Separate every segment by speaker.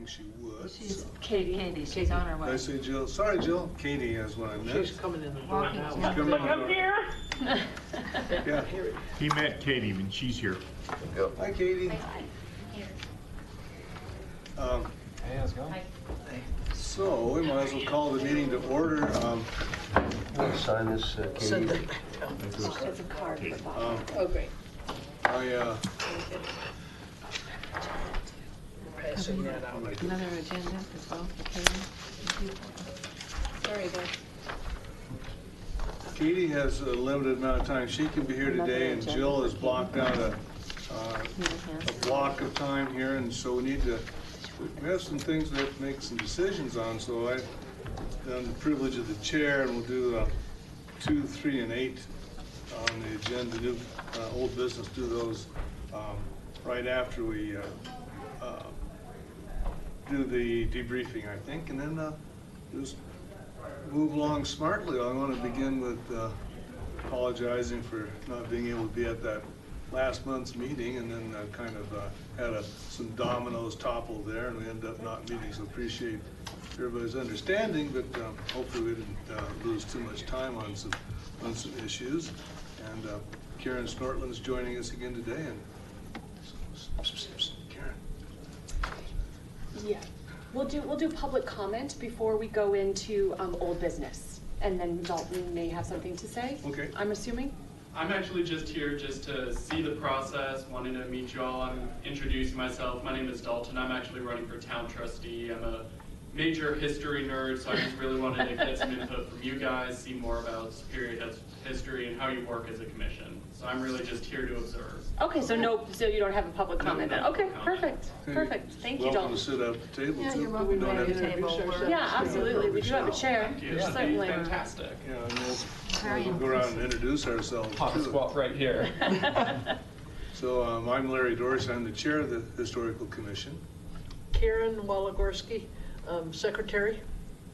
Speaker 1: think she would.
Speaker 2: She's
Speaker 1: So.
Speaker 2: Katie. She's on her way.
Speaker 1: Did I say Jill? Sorry, Jill. Katie is what I meant.
Speaker 3: She's coming in the door
Speaker 2: Walking
Speaker 3: now.
Speaker 1: She's coming in the door. Yeah.
Speaker 4: He met Katie, and she's here.
Speaker 1: Hi, Katie.
Speaker 2: Here.
Speaker 5: Hey, how's it going?
Speaker 1: So we might as well call the meeting to order.
Speaker 6: Want to sign this,
Speaker 3: Send
Speaker 6: Katie?
Speaker 3: that down.
Speaker 2: It's a card for Bob.
Speaker 3: Oh, great.
Speaker 1: I
Speaker 3: Passing that out.
Speaker 2: Another agenda as well for Katie.
Speaker 3: Sorry, guys.
Speaker 1: Katie has a limited amount of time. She can be here today, and Jill has blocked out a block of time here, and so we have some things we have to make some decisions on. So I've done the privilege of the chair, and we'll do 2, 3, and 8 on the agenda. New old business, do those right after we do the debriefing, I think, and then just move along smartly. I want to begin with apologizing for not being able to be at that last month's meeting, and then kind of had some dominoes topple there, and we ended up not meeting, so appreciate everybody's understanding, but hopefully we didn't lose too much time on some issues. And Karen Snortland is joining us again today, and Karen.
Speaker 7: Yeah, we'll do public comment before we go into old business, and then Dalton may have something to say.
Speaker 1: Okay.
Speaker 7: I'm assuming.
Speaker 8: I'm actually just here just to see the process, wanting to meet you all. I'm introducing myself. My name is Dalton. I'm actually running for town trustee. I'm a major history nerd, so I just really wanted to get some input from you guys, see more about Superior history and how you work as a commission. So I'm really just here to observe.
Speaker 7: Okay, so so you don't have a public comment then. Okay, perfect. Thank you,
Speaker 1: Welcome
Speaker 7: Dalton.
Speaker 1: to sit at the table,
Speaker 2: Yeah,
Speaker 1: too.
Speaker 2: you're welcome
Speaker 1: We
Speaker 2: to
Speaker 1: don't have
Speaker 2: the
Speaker 1: to-
Speaker 2: table.
Speaker 7: Yeah, absolutely. We do have a chair.
Speaker 8: Thank you.
Speaker 7: Certainly.
Speaker 8: Fantastic.
Speaker 1: Yeah, and
Speaker 2: Very
Speaker 1: we'll go around and introduce ourselves,
Speaker 5: Pop a
Speaker 1: too.
Speaker 5: squat right here.
Speaker 1: So I'm Larry Dorsey. I'm the chair of the Historical Commission.
Speaker 3: Karen Walagorski, secretary.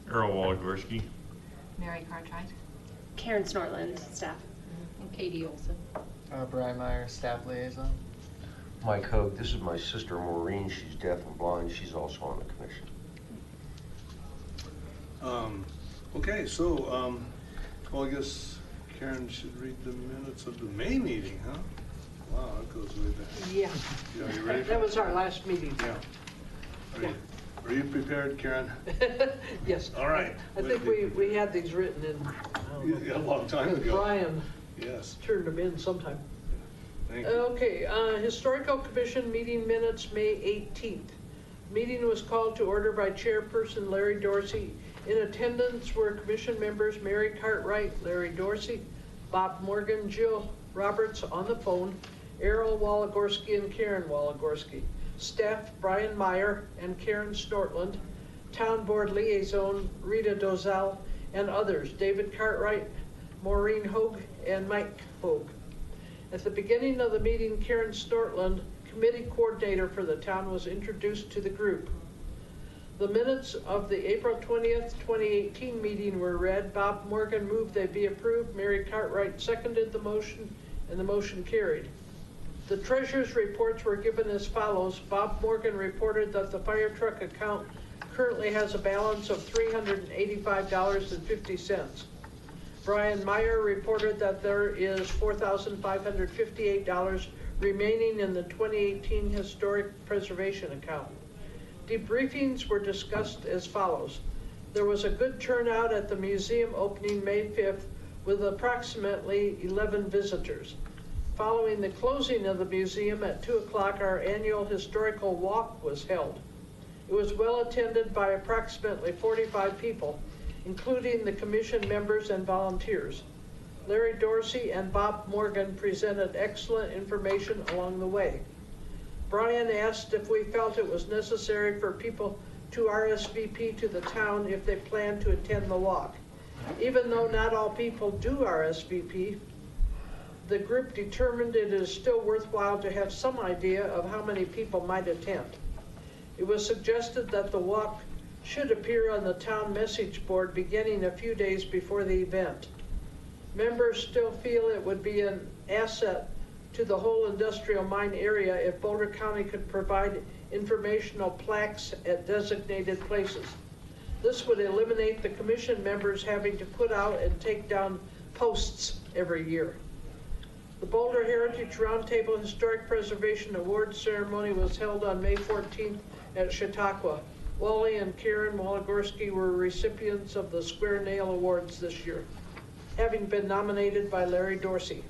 Speaker 4: Earl Walagorski.
Speaker 2: Mary Cartwright.
Speaker 7: Karen Snortland, staff.
Speaker 2: And Katie Olson.
Speaker 5: Brian Meyer, staff liaison.
Speaker 6: Mike Hoag, this is my sister Maureen. She's deaf and blind. She's also on the commission.
Speaker 1: Okay, so well, I guess Karen should read the minutes of the May meeting, huh? Wow, that goes way back.
Speaker 3: Yeah.
Speaker 1: Yeah, you ready?
Speaker 3: That was our last meeting.
Speaker 1: Yeah. Are you prepared, Karen?
Speaker 3: Yes.
Speaker 1: All right.
Speaker 3: I think we had these written in.
Speaker 1: Yeah, a long time ago.
Speaker 3: Brian
Speaker 1: Yes,
Speaker 3: turned them in sometime.
Speaker 1: thank you.
Speaker 3: Okay, Historical Commission meeting minutes, May 18th. Meeting was called to order by Chairperson Larry Dorsey. In attendance were Commission members Mary Cartwright, Larry Dorsey, Bob Morgan, Jill Roberts on the phone, Errol Walagorski and Karen Walagorski. Staff Brian Meyer and Karen Snortland, Town Board Liaison Rita Dozal, and others, David Cartwright, Maureen Hoag, and Mike Hoag. At the beginning of the meeting, Karen Snortland, committee coordinator for the town, was introduced to the group. The minutes of the April 20th, 2018 meeting were read. Bob Morgan moved they be approved. Mary Cartwright seconded the motion, and the motion carried. The treasurer's reports were given as follows. Bob Morgan reported that the fire truck account currently has a balance of $385.50. Brian Meyer reported that there is $4,558 remaining in the 2018 Historic Preservation account. Debriefings were discussed as follows. There was a good turnout at the museum opening May 5th with approximately 11 visitors. Following the closing of the museum at 2 o'clock, our annual historical walk was held. It was well attended by approximately 45 people, including the commission members and volunteers. Larry Dorsey and Bob Morgan presented excellent information along the way. Brian asked if we felt it was necessary for people to RSVP to the town if they plan to attend the walk. Even though not all people do RSVP, the group determined it is still worthwhile to have some idea of how many people might attend. It was suggested that the walk should appear on the town message board beginning a few days before the event. Members still feel it would be an asset to the whole industrial mine area if Boulder County could provide informational plaques at designated places. This would eliminate the commission members having to put out and take down posts every year. The Boulder Heritage Roundtable Historic Preservation Awards ceremony was held on May 14th at Chautauqua. Wally and Karen Waligorski were recipients of the Square Nail Awards this year, having been nominated by Larry Dorsey.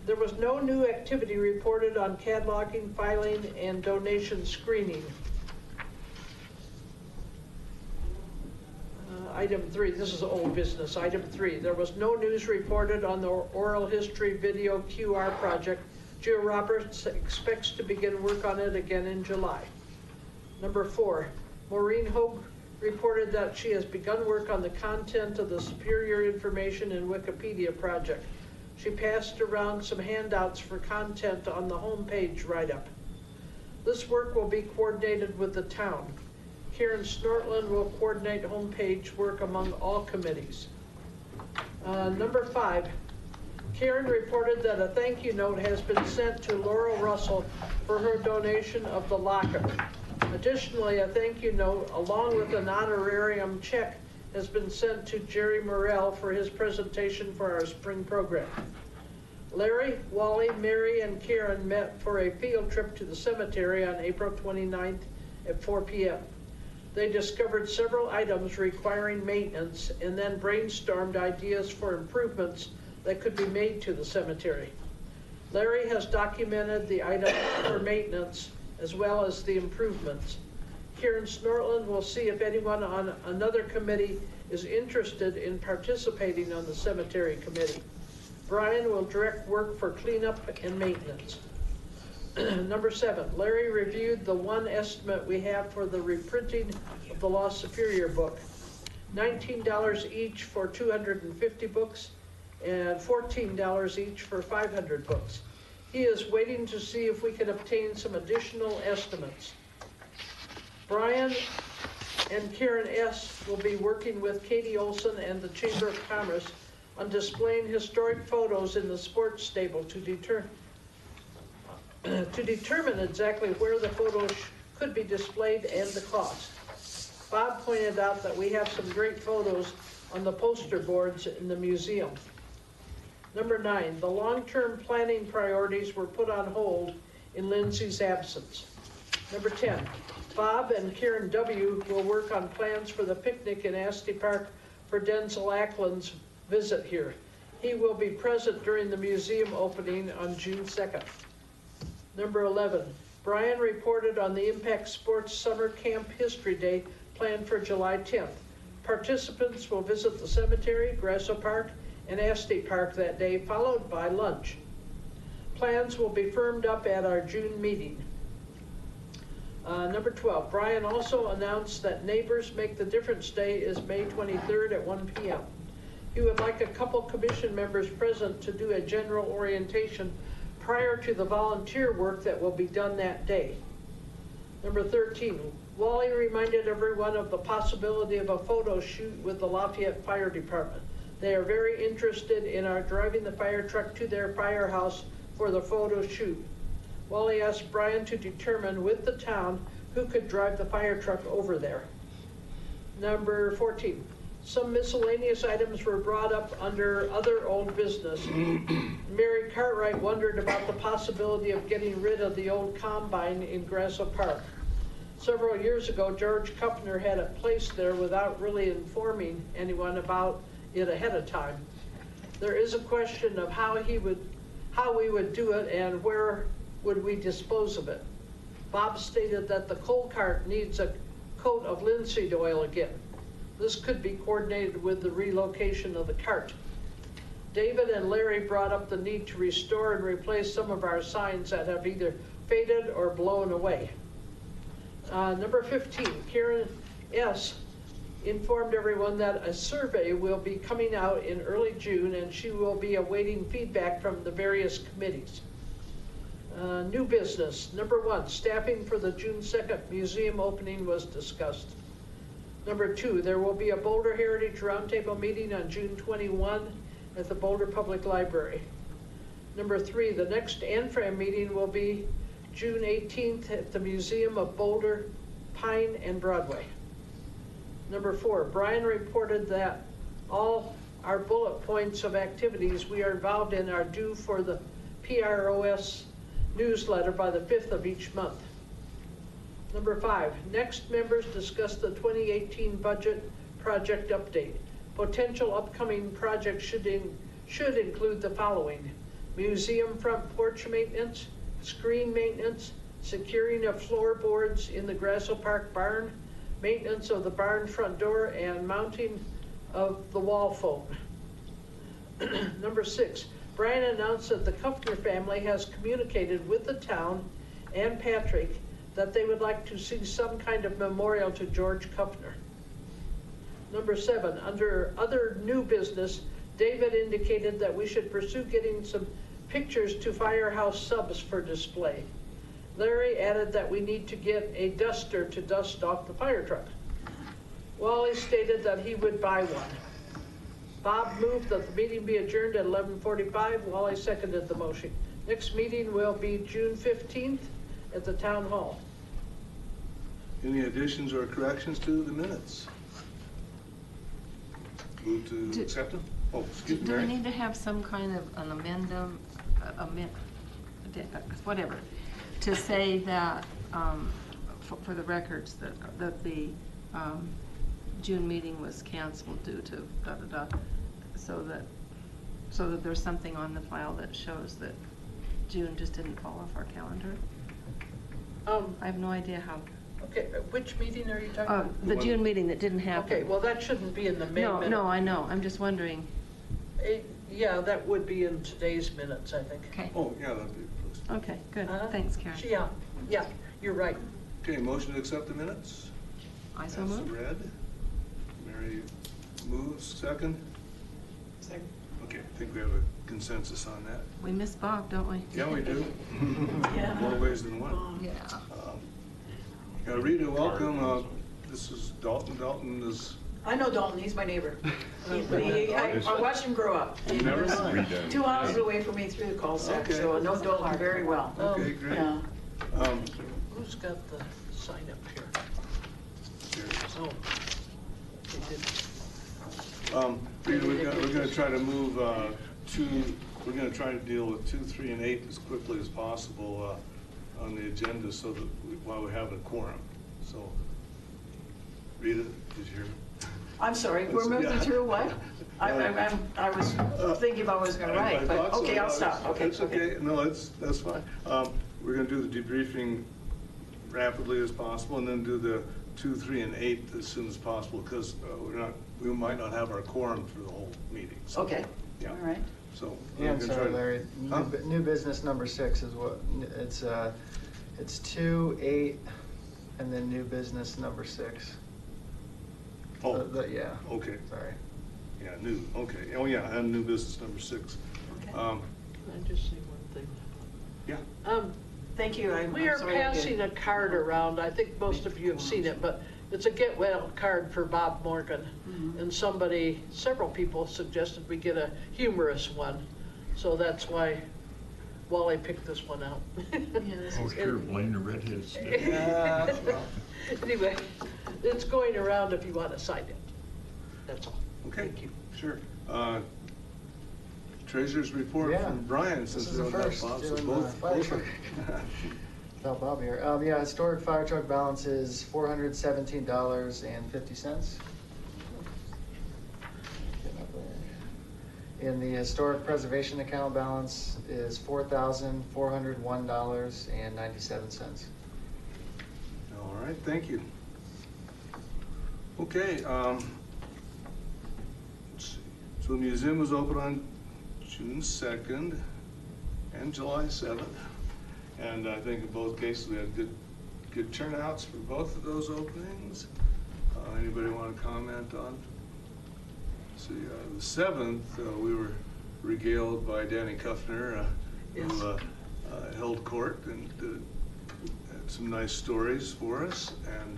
Speaker 3: There was no new activity reported on cataloging, filing, and donation screening. Item 3, this is old business. Item 3, there was no news reported on the oral history video QR project. Gio Roberts expects to begin work on it again in July. Number 4, Maureen Hogue reported that she has begun work on the content of the Superior Information in Wikipedia project. She passed around some handouts for content on the homepage write-up. This work will be coordinated with the town. Karen Snortland will coordinate homepage work among all committees. Number 5, Karen reported that a thank you note has been sent to Laurel Russell for her donation of the locker. Additionally, a thank you note along with an honorarium check has been sent to Jerry Morrell for his presentation for our spring program. Larry, Wally, Mary, and Karen met for a field trip to the cemetery on April 29th at 4 p.m. They discovered several items requiring maintenance and then brainstormed ideas for improvements that could be made to the cemetery. Larry has documented the items for maintenance as well as the improvements. Karen Snortland will see if anyone on another committee is interested in participating on the cemetery committee. Brian will direct work for cleanup and maintenance. Number 7, Larry reviewed the one estimate we have for the reprinting of the Lost Superior book. $19 each for 250 books and $14 each for 500 books. He is waiting to see if we can obtain some additional estimates. Brian and Karen S. will be working with Katie Olson and the Chamber of Commerce on displaying historic photos in the sports stable to determine exactly where the photos could be displayed and the cost. Bob pointed out that we have some great photos on the poster boards in the museum. Number 9, the long-term planning priorities were put on hold in Lindsay's absence. Number 10, Bob and Karen W. will work on plans for the picnic in Asti Park for Denzel Ackland's visit here. He will be present during the museum opening on June 2nd. Number 11, Brian reported on the Impact Sports Summer Camp History Day planned for July 10th. Participants will visit the cemetery, Grasso Park, and Asti Park that day, followed by lunch. Plans will be firmed up at our June meeting. Number 12, Brian also announced that Neighbors Make the Difference Day is May 23rd at 1 p.m. He would like a couple commission members present to do a general orientation prior to the volunteer work that will be done that day. Number 13, Wally reminded everyone of the possibility of a photo shoot with the Lafayette Fire Department. They are very interested in our driving the fire truck to their firehouse for the photo shoot. Wally asked Brian to determine with the town who could drive the fire truck over there. Number 14, some miscellaneous items were brought up under other old business. Mary Cartwright wondered about the possibility of getting rid of the old combine in Grasso Park. Several years ago, George Kupner had it placed there without really informing anyone about it ahead of time. There is a question of how we would do it and where would we dispose of it. Bob stated that the coal cart needs a coat of linseed oil again. This could be coordinated with the relocation of the cart. David and Larry brought up the need to restore and replace some of our signs that have either faded or blown away. Number 15, Karen S. informed everyone that a survey will be coming out in early June and she will be awaiting feedback from the various committees. New business. Number 1, staffing for the June 2nd museum opening was discussed. Number 2, there will be a Boulder Heritage Roundtable meeting on June 21 at the Boulder Public Library. Number 3, the next ANFRAM meeting will be June 18th at the Museum of Boulder, Pine, and Broadway. Number 4, Brian reported that all our bullet points of activities we are involved in are due for the PROS newsletter by the 5th of each month. Number 5, next members discuss the 2018 budget project update. Potential upcoming projects should include the following: museum front porch maintenance, screen maintenance, securing of floorboards in the Grassel Park barn, maintenance of the barn front door, and mounting of the wall foam. Number 6, Brian announced that the Kuffner family has communicated with the town and Patrick that they would like to see some kind of memorial to George Kuffner. Number 7, under other new business, David indicated that we should pursue getting some pictures to Firehouse Subs for display. Larry added that we need to get a duster to dust off the fire truck. Wally stated that he would buy one. Bob moved that the meeting be adjourned at 11:45. Wally seconded the motion. Next meeting will be June 15th at the town hall.
Speaker 1: Any additions or corrections to the minutes? Move to accept them? Oh, excuse me,
Speaker 2: Do we
Speaker 1: Mary.
Speaker 2: need to have some kind of an whatever, to say that, for the records, that the June meeting was canceled due to da-da-da, so that there's something on the file that shows that June just didn't fall off our calendar? I have no idea how.
Speaker 3: Okay, which meeting are you talking about?
Speaker 2: The June meeting that didn't happen.
Speaker 3: Okay, well, that shouldn't be in the May minute.
Speaker 2: No, I know, I'm just wondering.
Speaker 3: Yeah, that would be in today's minutes, I think.
Speaker 2: Okay,
Speaker 1: Oh, yeah, that'd be posted.
Speaker 2: okay, good,
Speaker 3: Uh-huh.
Speaker 2: thanks, Karen.
Speaker 3: Yeah, you're right.
Speaker 1: Okay, motion to accept the minutes?
Speaker 2: I so
Speaker 1: As
Speaker 2: moved.
Speaker 1: read. Mary moves, second?
Speaker 3: Second.
Speaker 1: Okay, I think we have a consensus on that.
Speaker 2: We miss Bob, don't we?
Speaker 1: Yeah, we do.
Speaker 3: Yeah.
Speaker 1: More ways than one.
Speaker 2: Yeah.
Speaker 1: Rita, welcome. This is Dalton. Dalton is,
Speaker 9: I know Dalton, he's my neighbor. I watched him grow up. He
Speaker 1: Never
Speaker 9: was
Speaker 1: mind.
Speaker 9: 2 houses away from me through the cul-de-sac,
Speaker 1: Okay.
Speaker 9: so I know Dalton very well.
Speaker 1: okay, great.
Speaker 9: Yeah.
Speaker 3: Who's got the sign up here?
Speaker 1: Here.
Speaker 3: Oh, they did.
Speaker 1: Rita, we're gonna try to move we're gonna try to deal with 2, 3, and 8 as quickly as possible on the agenda so that while we have a quorum. So, Rita, did you hear me?
Speaker 9: I'm sorry, we're moving
Speaker 1: Yeah.
Speaker 9: through what? I was thinking about what I was gonna
Speaker 1: I
Speaker 9: write, but
Speaker 1: thought so.
Speaker 9: okay, I'll stop. Okay,
Speaker 1: That's okay. No, that's fine. We're gonna do the debriefing rapidly as possible and then do the 2, 3, and 8 as soon as possible because we might not have our quorum for the whole meeting. So,
Speaker 9: Okay,
Speaker 1: Yeah.
Speaker 9: all right.
Speaker 1: So.
Speaker 5: Yeah,
Speaker 1: we're
Speaker 5: I'm
Speaker 1: gonna
Speaker 5: sorry,
Speaker 1: try to-
Speaker 5: Larry.
Speaker 1: Huh?
Speaker 5: New business number 6 is what, it's 2, 8, and then new business number 6.
Speaker 1: Oh,
Speaker 5: Yeah,
Speaker 1: okay.
Speaker 5: sorry.
Speaker 1: Yeah, new, okay. Oh, yeah, and new business number 6.
Speaker 9: Okay.
Speaker 3: Can I just say one thing?
Speaker 1: Yeah.
Speaker 9: Thank you. I'm
Speaker 3: We are
Speaker 9: sorry I did.
Speaker 3: passing a card around, I think most of you have seen it, but it's a get well card for Bob Morgan. And several people suggested we get a humorous one, so that's why Wally picked this one out.
Speaker 4: Oh, sure, blame the redhead stick.
Speaker 5: Yeah, well.
Speaker 3: Anyway, it's going around if you want to sign it. That's all.
Speaker 1: Okay.
Speaker 3: Thank you.
Speaker 1: Sure. Treasurer's report
Speaker 5: Yeah.
Speaker 1: from Brian,
Speaker 5: This
Speaker 1: since
Speaker 5: is
Speaker 1: we
Speaker 5: the
Speaker 1: don't have
Speaker 5: first
Speaker 1: Bob, so
Speaker 5: doing
Speaker 1: both.
Speaker 5: the fire truck. Without Bob here. Yeah, historic fire truck balance is $417.50. And the historic preservation account balance is $4,401.97.
Speaker 1: All right, thank you. Okay, let's see. So the museum was open on June 2nd and July 7th. And I think in both cases we had good turnouts for both of those openings. Anybody want to comment on? See, the 7th, we were regaled by Danny Kuffner,
Speaker 3: Yes.
Speaker 1: who held court and had some nice stories for us. And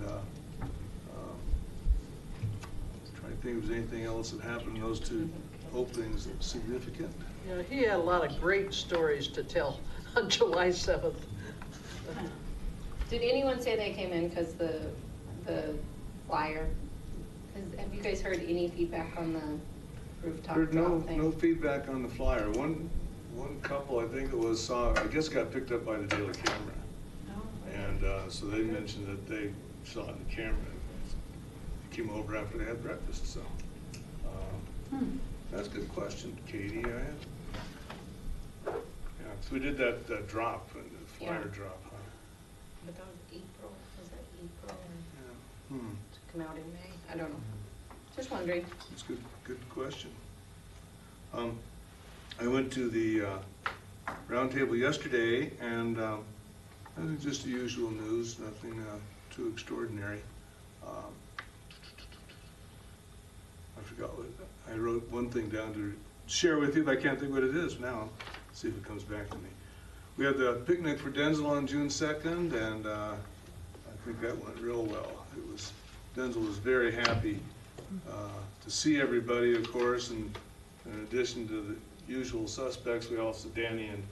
Speaker 1: trying to think if there's anything else that happened in those 2 openings that was significant.
Speaker 3: Yeah, he had a lot of great stories to tell on July 7th.
Speaker 10: Did anyone say they came in because the flyer? Have you guys heard any feedback on the rooftop
Speaker 1: Heard no
Speaker 10: thing?
Speaker 1: feedback on the flyer. One couple, I think it was, I guess got picked up by the Daily Camera. And so they mentioned that they saw it in the camera. Came over after they had breakfast, so. That's a good question, Katie. Yeah, so we did that drop, the flyer
Speaker 10: Yeah.
Speaker 1: drop, huh?
Speaker 10: But that was April, was that April or
Speaker 1: Yeah.
Speaker 10: to come out in May? I don't know. Just wondering.
Speaker 1: That's a good question. I went to the roundtable yesterday, and I think just the usual news, nothing too extraordinary. I forgot what, I wrote one thing down to share with you, but I can't think what it is now. See if it comes back to me. We had the picnic for Denzel on June 2nd, and I think that went real well. Denzel was very happy to see everybody, of course, and in addition to the usual suspects, we also, Danny and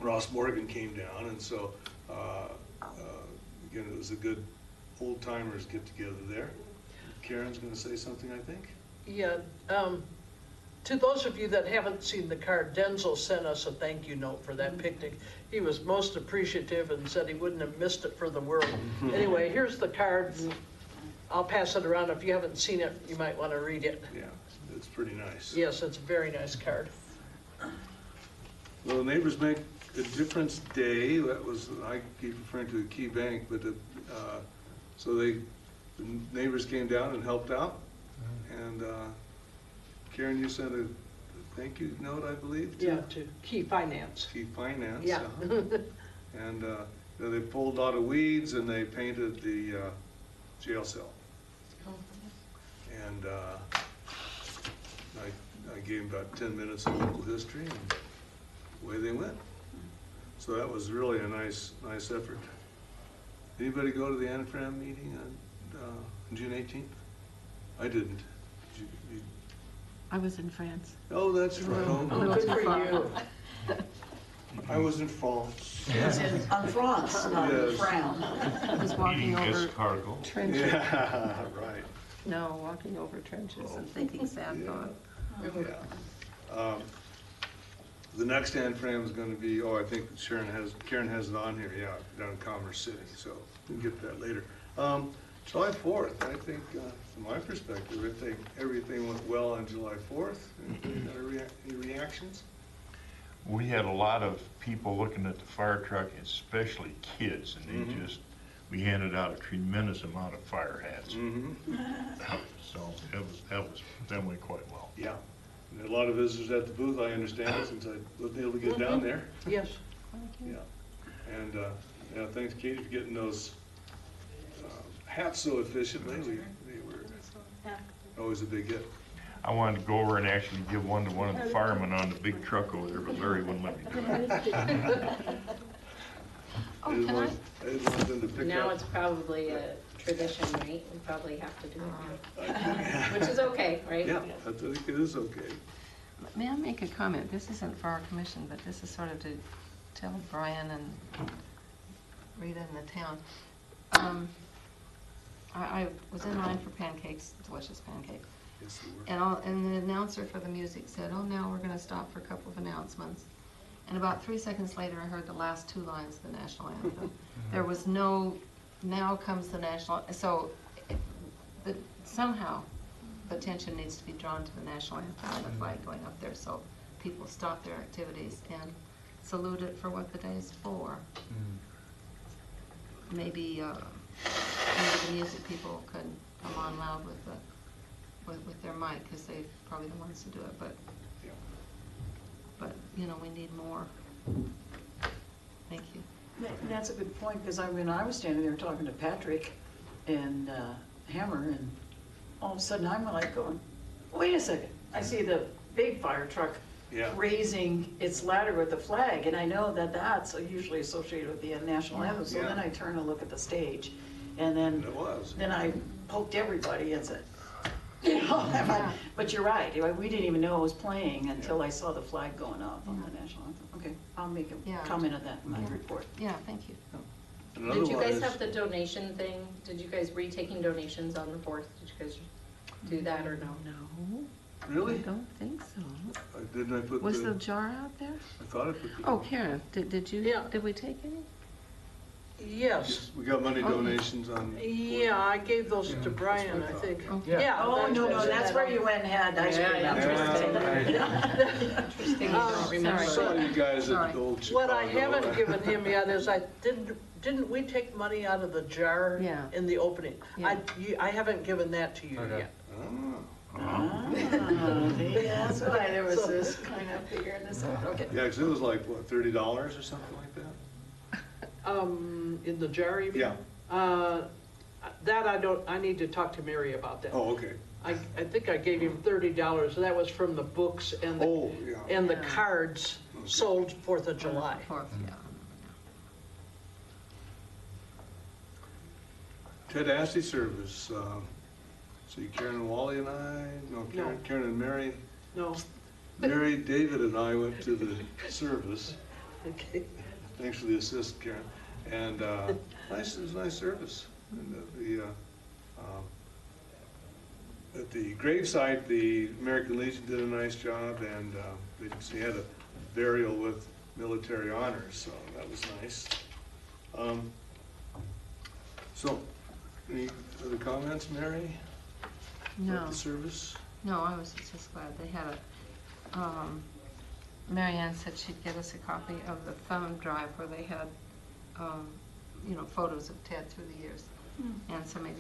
Speaker 1: Ross Morgan came down, and so, again, it was a good old-timers get-together there. Karen's gonna say something, I think?
Speaker 3: Yeah, to those of you that haven't seen the card, Denzel sent us a thank you note for that picnic. He was most appreciative and said he wouldn't have missed it for the world. Anyway, here's the card. I'll pass it around. If you haven't seen it, you might want to read it.
Speaker 1: Yeah, it's pretty nice.
Speaker 3: Yes, it's a very nice card.
Speaker 1: Well, Neighbors Make a Difference Day, that was, I keep referring to the Key Bank, but so the neighbors came down and helped out. And Karen, you sent a thank you note, I believe,
Speaker 3: Yeah, to Key Finance.
Speaker 1: Key Finance.
Speaker 3: Yeah.
Speaker 1: And they pulled a lot of weeds and they painted the jail cell. And I gave them about 10 minutes of local history, and away they went. So that was really a nice effort. Anybody go to the ANFRAM meeting on June 18th? I didn't. Did you?
Speaker 2: I was in France.
Speaker 1: Oh, that's right.
Speaker 3: Good for you.
Speaker 1: I was in France.
Speaker 9: It's on France, not
Speaker 1: Yes.
Speaker 9: Frown.
Speaker 2: I was walking
Speaker 4: Eating
Speaker 2: over
Speaker 4: escargot.
Speaker 2: trenches.
Speaker 1: Yeah, right.
Speaker 2: No, walking over trenches and thinking sad thought.
Speaker 1: Yeah. The next ANFRAM is going to be, I think Karen has it on here, yeah, down in Commerce City, so we can get to that later. July 4th, I think, from my perspective, everything went well on July 4th. Any reactions?
Speaker 4: We had a lot of people looking at the fire truck, especially kids, and they we handed out a tremendous amount of fire hats. So that went quite well.
Speaker 1: Yeah. And a lot of visitors at the booth, I understand, since I wasn't able to get down there.
Speaker 3: Yes.
Speaker 1: Yeah. And, yeah, thanks, Katie, for getting those hats so efficiently. They were always a big hit.
Speaker 4: I wanted to go over and actually give one to one of the firemen on the big truck over there, but Larry wouldn't let me do it.
Speaker 1: I didn't want them to pick
Speaker 10: Now
Speaker 1: up.
Speaker 10: it's probably a tradition, right? We probably have to do it now. Which is okay, right?
Speaker 1: Yeah, I think it is okay.
Speaker 2: May I make a comment? This isn't for our commission, but this is sort of to tell Brian and Rita and the town. I was in line for pancakes, delicious pancakes.
Speaker 1: Yes, they were.
Speaker 2: And the announcer for the music said, "Oh, now we're gonna stop for a couple of announcements." And about 3 seconds later, I heard the last two lines of the national anthem. There was no, now comes the national, so somehow the attention needs to be drawn to the national anthem and the flag going up there, so people stop their activities and salute it for what the day is for. Maybe the music people could come on loud with their mic, because they're probably the ones to do it, but you know, we need more. Thank you.
Speaker 9: That's a good point, because I was standing there talking to Patrick and Hammer, and all of a sudden I'm like going, wait a second, I see the big fire truck raising its ladder with the flag, and I know that that's usually associated with the national anthem, so then I turn to look at the stage, and then
Speaker 1: It was.
Speaker 9: then I poked everybody and said, You know, but you're right, we didn't even know it was playing until I saw the flag going up on the national anthem. Okay, I'll make
Speaker 2: Yeah.
Speaker 9: a comment on that in my report.
Speaker 2: Yeah, thank you.
Speaker 1: And
Speaker 10: Did you guys
Speaker 1: otherwise-
Speaker 10: have the donation thing? Did you guys, were you taking donations on the 4th? Did you guys do that or no?
Speaker 2: No, I
Speaker 1: Really?
Speaker 2: don't think so.
Speaker 1: Didn't I put
Speaker 2: Was the jar out there?
Speaker 1: I thought I put the.
Speaker 2: Oh, Karen, did you,
Speaker 3: Yeah.
Speaker 2: did we take any?
Speaker 3: Yes.
Speaker 1: We got money
Speaker 2: Oh.
Speaker 1: donations on.
Speaker 3: Yeah, I gave those
Speaker 1: Yeah,
Speaker 3: to
Speaker 1: that's
Speaker 3: Brian,
Speaker 1: what I
Speaker 3: I
Speaker 1: thought.
Speaker 3: think.
Speaker 2: Okay.
Speaker 5: Yeah.
Speaker 9: Oh, no, that's where you went and had ice cream
Speaker 3: Yeah,
Speaker 9: after.
Speaker 10: Interesting, you
Speaker 3: Oh,
Speaker 10: don't remember.
Speaker 1: I saw you guys at
Speaker 2: Sorry.
Speaker 1: the old Chicago.
Speaker 3: What I haven't given him yet is didn't we take money out of the jar
Speaker 2: Yeah.
Speaker 3: in the opening?
Speaker 2: Yeah.
Speaker 3: I haven't given that to you
Speaker 5: Okay.
Speaker 3: yet.
Speaker 1: Oh.
Speaker 9: Yeah, that's why there was this kind of figuring this out, okay.
Speaker 1: Yeah, 'cause it was like, what, $30 or something like that?
Speaker 3: In the jar, you mean?
Speaker 1: Yeah.
Speaker 3: That I need to talk to Mary about that.
Speaker 1: Oh, okay.
Speaker 3: I think I gave him $30, that was from the books and
Speaker 1: Oh, yeah.
Speaker 3: the cards sold 4th of July.
Speaker 2: Fourth, yeah.
Speaker 1: Ted Asty service, see Karen and Wally and I, no,
Speaker 3: No.
Speaker 1: Karen and Mary.
Speaker 3: No,
Speaker 1: Mary, David and I went to the service.
Speaker 3: okay.
Speaker 1: Thanks for the assist, Karen. And, nice, it was a nice service. And at the gravesite, the American Legion did a nice job, and they had a burial with military honors, so that was nice. So, any other comments, Mary?
Speaker 2: No.
Speaker 1: About the service?
Speaker 2: No, I was just glad they had a, Mary Ann said she'd get us a copy of the thumb drive where they had, photos of Ted through the years. And so maybe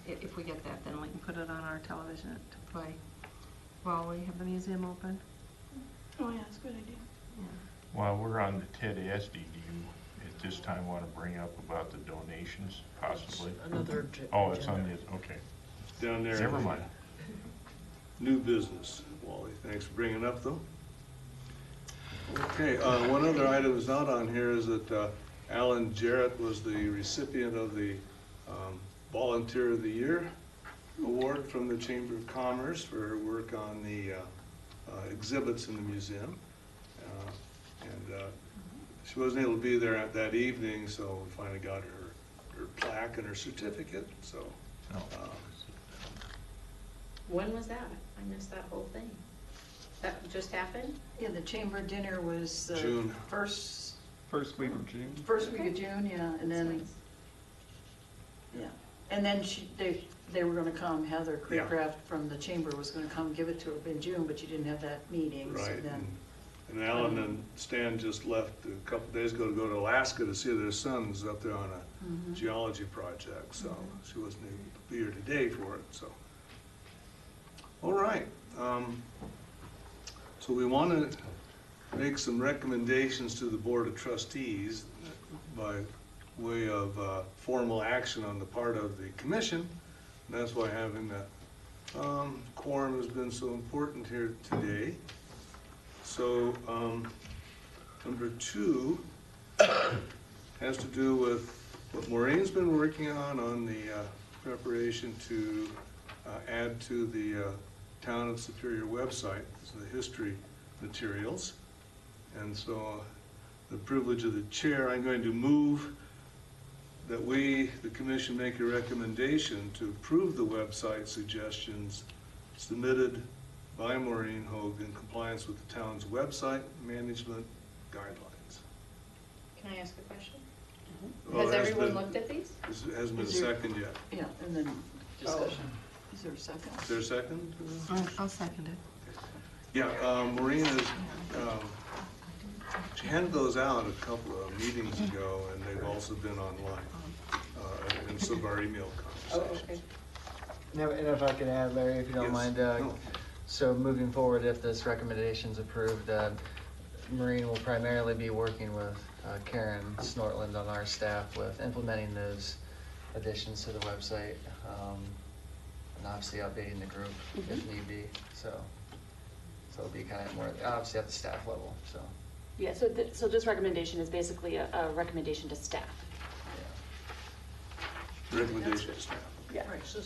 Speaker 2: if we get that, then we can put it on our television to play while we have the museum open.
Speaker 9: Oh, yeah, that's a good idea.
Speaker 2: Yeah.
Speaker 4: While we're on the Ted Asty, do you at this time want to bring up about the donations possibly?
Speaker 3: Another.
Speaker 4: Oh, it's on the, okay.
Speaker 1: Down there.
Speaker 4: Never mind.
Speaker 1: New business, Wally. Thanks for bringing it up, though. Okay, one other item that's not on here is that Alan Jarrett was the recipient of the Volunteer of the Year Award from the Chamber of Commerce for her work on the exhibits in the museum. And she wasn't able to be there at that evening, so we finally got her plaque and her certificate, so.
Speaker 10: When was that? I missed that whole thing. That just happened?
Speaker 9: Yeah, the chamber dinner was
Speaker 1: June.
Speaker 9: first
Speaker 5: First week of June.
Speaker 9: week of June, yeah, and then,
Speaker 10: That's
Speaker 9: yeah. And then they were gonna come, Heather
Speaker 1: Yeah.
Speaker 9: Craycraft from the chamber was gonna come give it to her in June, but you didn't have that meeting, so
Speaker 1: Right,
Speaker 9: then.
Speaker 1: and Alan and Stan just left a couple days ago to go to Alaska to see their sons up there on a geology project, so she wasn't able to be here today for it, so. All right, so we want to make some recommendations to the Board of Trustees by way of formal action on the part of the commission, and that's why having that quorum has been so important here today. So, number 2 has to do with what Maureen's been working on the preparation to add to the Town of Superior website, so the history materials. And so, the privilege of the chair, I'm going to move that we, the commission, make a recommendation to approve the website suggestions submitted by Maureen Hogue in compliance with the town's website management guidelines.
Speaker 10: Can I ask a question?
Speaker 1: Well,
Speaker 10: Has
Speaker 1: it has
Speaker 10: everyone
Speaker 1: been-
Speaker 10: looked at these?
Speaker 1: This hasn't been
Speaker 9: Is there-
Speaker 1: seconded yet.
Speaker 9: Yeah, and then discussion. Is there a second?
Speaker 1: Is there a second?
Speaker 2: I'll second it.
Speaker 1: Yeah, Maureen has, she handed those out a couple of meetings ago, and they've also been online in some of our email
Speaker 10: Oh,
Speaker 1: conversations.
Speaker 10: okay.
Speaker 5: And if I could add, Larry, if you don't
Speaker 1: Yes.
Speaker 5: mind,
Speaker 1: No.
Speaker 5: so moving forward, if this recommendation is approved, Maureen will primarily be working with Karen Snortland on our staff with implementing those additions to the website, and obviously updating the group if need be, so it'll be kind of more, obviously at the staff level, so,
Speaker 7: Yeah, so so this recommendation is basically a recommendation to staff.
Speaker 5: yeah.
Speaker 1: Recommendation to staff.
Speaker 7: Yeah.
Speaker 3: Right, so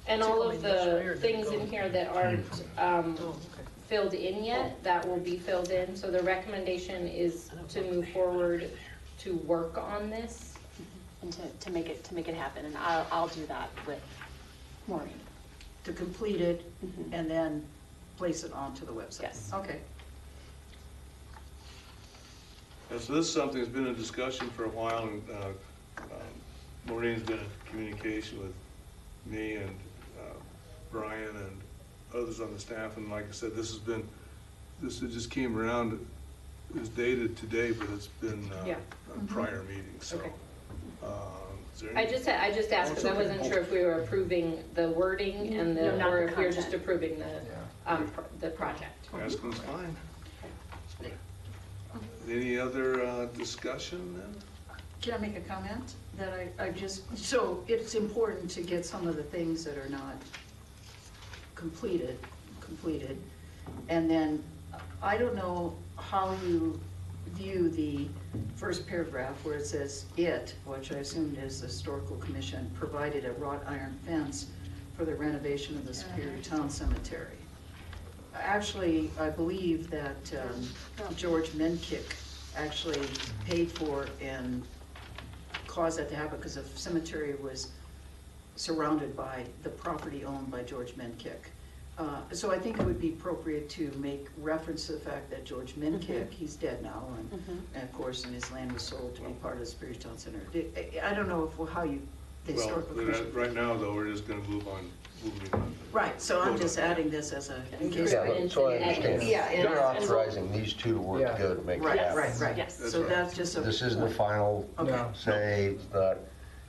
Speaker 10: And all of
Speaker 3: Administrator
Speaker 10: the
Speaker 3: didn't
Speaker 10: things
Speaker 3: go.
Speaker 10: in here that aren't
Speaker 3: Oh, okay.
Speaker 10: filled in yet, that will be filled in. So the recommendation is to move forward to work on this.
Speaker 7: And to make it happen, and I'll do that with Maureen.
Speaker 9: To complete it
Speaker 7: Mhm.
Speaker 9: and then place it onto the website?
Speaker 7: Yes.
Speaker 9: Okay.
Speaker 1: Yeah, so this is something that's been in discussion for a while, and Maureen's been in communication with me and Brian and others on the staff, and like I said, this just came around, it was dated today, but it's been
Speaker 10: Yeah.
Speaker 1: a prior meeting, so.
Speaker 10: Okay.
Speaker 1: Is there
Speaker 10: I
Speaker 1: any-
Speaker 10: just asked because I wasn't sure if we were approving the wording and
Speaker 7: No, not
Speaker 10: or
Speaker 7: the
Speaker 10: if we were just
Speaker 7: content.
Speaker 10: approving
Speaker 5: Yeah.
Speaker 10: the project.
Speaker 1: Asking's fine. Any other discussion then?
Speaker 9: Can I make a comment? That I just, so it's important to get some of the things that are not completed. And then, I don't know how you view the first paragraph where it says "it," which I assumed is the Historical Commission, provided a wrought iron fence for the renovation of the Superior Town Cemetery. Actually, I believe that George Menkick actually paid for and caused that to happen because the cemetery was surrounded by the property owned by George Menkick. So I think it would be appropriate to make reference to the fact that George Menkick, he's dead now, and of course, and his land was sold to be part of the Superior Town Center. I don't know how you, the
Speaker 1: Well,
Speaker 9: Historical Commission.
Speaker 1: right now, though, we're just gonna moving on.
Speaker 9: Right, so I'm just adding this as a, in case.
Speaker 6: Yeah, that's what I understand.
Speaker 9: Yeah, and-
Speaker 6: They're authorizing these two to work
Speaker 5: Yeah.
Speaker 6: together to make it
Speaker 9: Right,
Speaker 6: happen.
Speaker 9: right.
Speaker 7: Yes.
Speaker 1: That's
Speaker 9: So
Speaker 1: right.
Speaker 9: that's just a.
Speaker 6: This isn't the final
Speaker 9: Okay.
Speaker 6: say, but,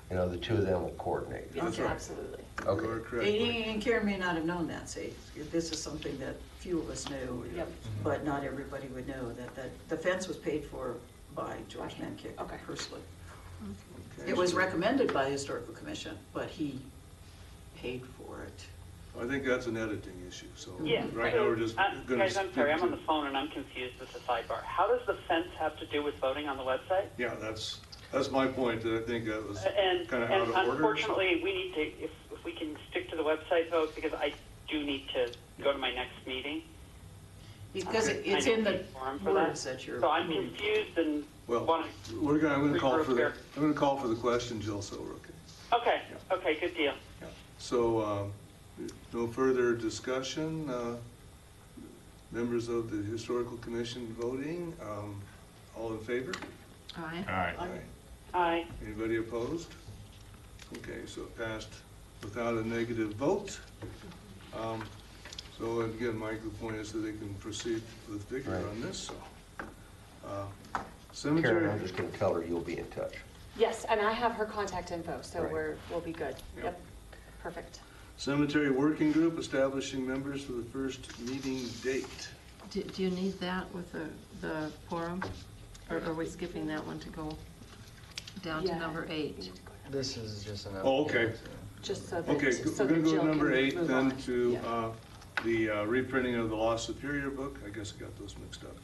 Speaker 6: the two of them will coordinate.
Speaker 1: That's right.
Speaker 7: Absolutely.
Speaker 6: Okay.
Speaker 1: You are correct.
Speaker 9: And Karen may not have known that, see, this is something that few of us knew,
Speaker 7: Yep.
Speaker 9: but not everybody would know, that the fence was paid for by George Menkick
Speaker 7: Okay.
Speaker 9: personally.
Speaker 1: Okay.
Speaker 9: It was recommended by the Historical Commission, but he paid for it.
Speaker 1: I think that's an editing issue, so
Speaker 11: Yeah.
Speaker 1: right now, we're just gonna.
Speaker 11: Guys, I'm sorry, I'm
Speaker 1: speak
Speaker 11: on the
Speaker 1: to-
Speaker 11: phone and I'm confused with the sidebar. How does the fence have to do with voting on the website?
Speaker 1: Yeah, that's my point, that I think that was
Speaker 11: And
Speaker 1: kind of out of order.
Speaker 11: unfortunately, we need to, if we can stick to the website vote, because I do need to go to my next meeting.
Speaker 9: Because
Speaker 11: I
Speaker 9: it's
Speaker 11: don't
Speaker 9: in the
Speaker 11: need forum for that.
Speaker 9: words that you're.
Speaker 11: So I'm confused and
Speaker 1: Well,
Speaker 11: want
Speaker 1: I'm gonna call for
Speaker 11: regroup
Speaker 1: I'm gonna call for the question, Jill Silver, okay?
Speaker 11: Okay, okay, good deal.
Speaker 1: Yeah. So, no further discussion, members of the Historical Commission voting, all in favor?
Speaker 2: Aye.
Speaker 4: All right.
Speaker 11: Aye.
Speaker 1: Anybody opposed? Okay, so it passed without a negative vote. So again, Mike, the point is that they can proceed with vigor
Speaker 6: Right.
Speaker 1: on this, so.
Speaker 6: Karen,
Speaker 1: Cemetery,
Speaker 6: I'm just gonna tell her you'll be in touch.
Speaker 7: Yes, and I have her contact info, so
Speaker 6: Right.
Speaker 7: we'll be good.
Speaker 1: Yep.
Speaker 7: Yep, perfect.
Speaker 1: Cemetery Working Group establishing members for the first meeting date.
Speaker 2: Do you need that with the quorum? Or are we skipping that one to go down to
Speaker 7: Yeah.
Speaker 2: number 8?
Speaker 5: This is just an.
Speaker 1: Oh, okay.
Speaker 7: Just so that,
Speaker 1: Okay,
Speaker 7: so
Speaker 1: we're
Speaker 7: that
Speaker 1: gonna go
Speaker 7: Jill
Speaker 1: to number
Speaker 7: can
Speaker 1: 8
Speaker 7: move
Speaker 1: then
Speaker 7: on.
Speaker 1: to
Speaker 7: Yeah.
Speaker 1: the reprinting of the Lost Superior book. I guess I got those mixed up.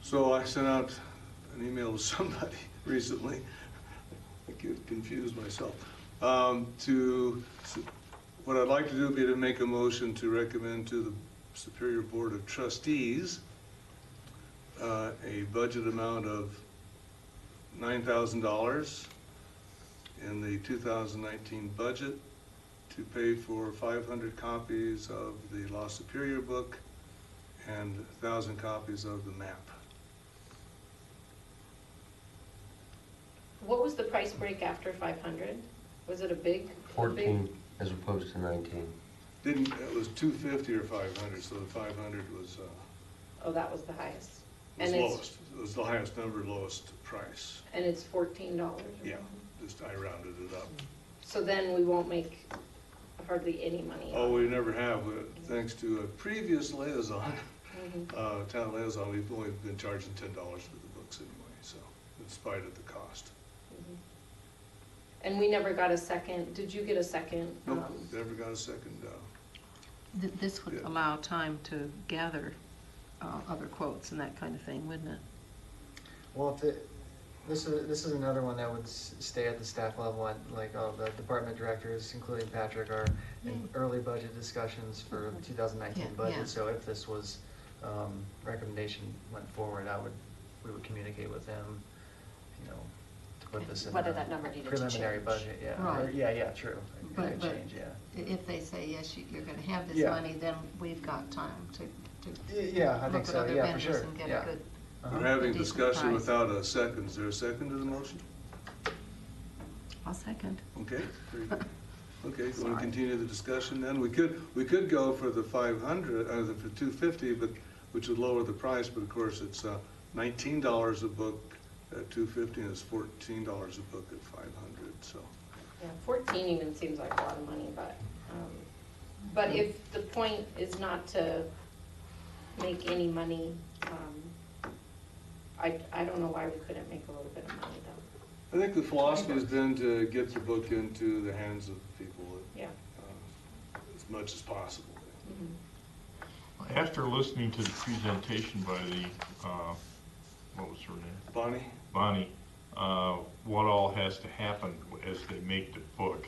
Speaker 1: So I sent out an email to somebody recently, I get confused myself, what I'd like to do would be to make a motion to recommend to the Superior Board of Trustees a budget amount of $9,000 in the 2019 budget to pay for 500 copies of the Lost Superior book and 1,000 copies of the map.
Speaker 10: What was the price break after 500? Was it a big?
Speaker 6: 14 as opposed to 19.
Speaker 1: It was 250 or 500, so the 500 was
Speaker 10: Oh, that was the highest. And it's,
Speaker 1: lowest. It was the highest number, lowest price.
Speaker 10: and it's $14?
Speaker 1: Yeah, just I rounded it up.
Speaker 10: So then we won't make hardly any money.
Speaker 1: Oh,
Speaker 10: on
Speaker 1: we
Speaker 10: it.
Speaker 1: never have, thanks to a previous liaison,
Speaker 10: Mhm.
Speaker 1: town liaison, we've only been charging $10 for the books anyway, so in spite of the cost.
Speaker 10: And we never got a second, did you get a second?
Speaker 1: Nope, never got a second,
Speaker 2: This would
Speaker 1: Yeah.
Speaker 2: allow time to gather other quotes and that kind of thing, wouldn't it?
Speaker 5: Well, This is another one that would stay at the staff level, and like all the department directors, including Patrick, are in early budget discussions for the 2019
Speaker 2: Yeah,
Speaker 5: budget.
Speaker 2: yeah.
Speaker 5: So if this was, recommendation went forward, we would communicate with them, you know, to put this in
Speaker 7: Whether
Speaker 5: the
Speaker 7: that number needed to
Speaker 5: preliminary
Speaker 7: change.
Speaker 5: budget, yeah.
Speaker 2: Right.
Speaker 5: Or- Yeah, true. It
Speaker 2: But,
Speaker 5: could change, yeah.
Speaker 2: if they say, yes, you're gonna have this
Speaker 5: Yeah.
Speaker 2: money, then we've got time to
Speaker 5: Yeah, I think
Speaker 2: look at
Speaker 5: so,
Speaker 2: other
Speaker 5: yeah, for
Speaker 2: vendors
Speaker 5: sure,
Speaker 2: and get
Speaker 5: yeah.
Speaker 2: a good.
Speaker 1: We're having
Speaker 2: a decent
Speaker 1: discussion
Speaker 2: price.
Speaker 1: without a second. Is there a second to the motion?
Speaker 2: I'll second.
Speaker 1: Okay, very good. Okay, you want
Speaker 2: Sorry.
Speaker 1: to continue the discussion then? We could go for the 500, for 250, but, which would lower the price, but of course it's $19 a book at 250 and it's $14 a book at 500, so.
Speaker 10: Yeah, 14 even seems like a lot of money, but if the point is not to make any money, I don't know why we couldn't make a little bit of money though.
Speaker 1: I think the philosophy has been to get the book into the hands of people
Speaker 10: Yeah.
Speaker 1: as much as possible.
Speaker 10: Mhm.
Speaker 4: After listening to the presentation by the, what was her name? Bonnie, what all has to happen as they make the book,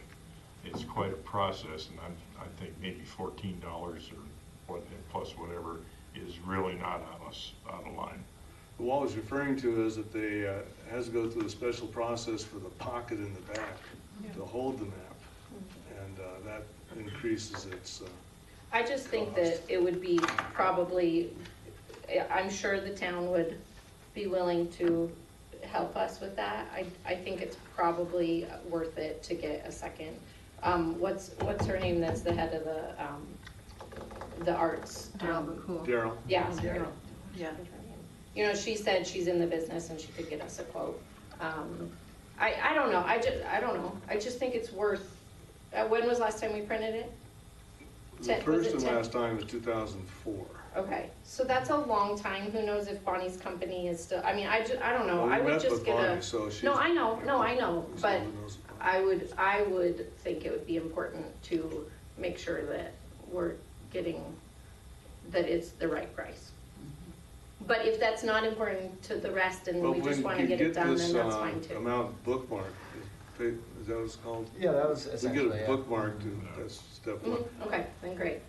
Speaker 4: it's quite a process, and I think maybe $14 or what, plus whatever is really not out of line.
Speaker 1: What I was referring to is that they has to go through a special process for the pocket in the back to hold the map, and that increases its.
Speaker 10: I just think that it would be probably, I'm sure the town would be willing to help us with that. I think it's probably worth it to get a second. What's her name that's the head of the arts?
Speaker 1: Daryl.
Speaker 10: Yeah.
Speaker 9: Daryl, yeah.
Speaker 10: You know, she said she's in the business and she could get us a quote. I don't know, I don't know. I just think it's worth, when was the last time we printed it?
Speaker 1: The
Speaker 10: Was
Speaker 1: first
Speaker 10: it
Speaker 1: and
Speaker 10: 10?
Speaker 1: last time was 2004.
Speaker 10: Okay, so that's a long time. Who knows if Bonnie's company is still, I mean, I don't know.
Speaker 1: Well, we
Speaker 10: I would
Speaker 1: met
Speaker 10: just
Speaker 1: with
Speaker 10: get
Speaker 1: Bonnie,
Speaker 10: a.
Speaker 1: so she's-
Speaker 10: No, I know,
Speaker 1: So
Speaker 10: but
Speaker 1: who knows if Bonnie-
Speaker 10: I would think it would be important to make sure that we're getting, that it's the right price. But if that's not important to the rest and
Speaker 1: But
Speaker 10: we just
Speaker 1: when
Speaker 10: wanna
Speaker 1: you
Speaker 10: get it done, then that's fine
Speaker 1: this
Speaker 10: too.
Speaker 1: amount bookmarked, is that what it's called?
Speaker 5: Yeah, that was
Speaker 1: We
Speaker 5: essentially,
Speaker 1: get
Speaker 5: yeah.
Speaker 1: a bookmark to, that's step one.
Speaker 10: Okay, then great.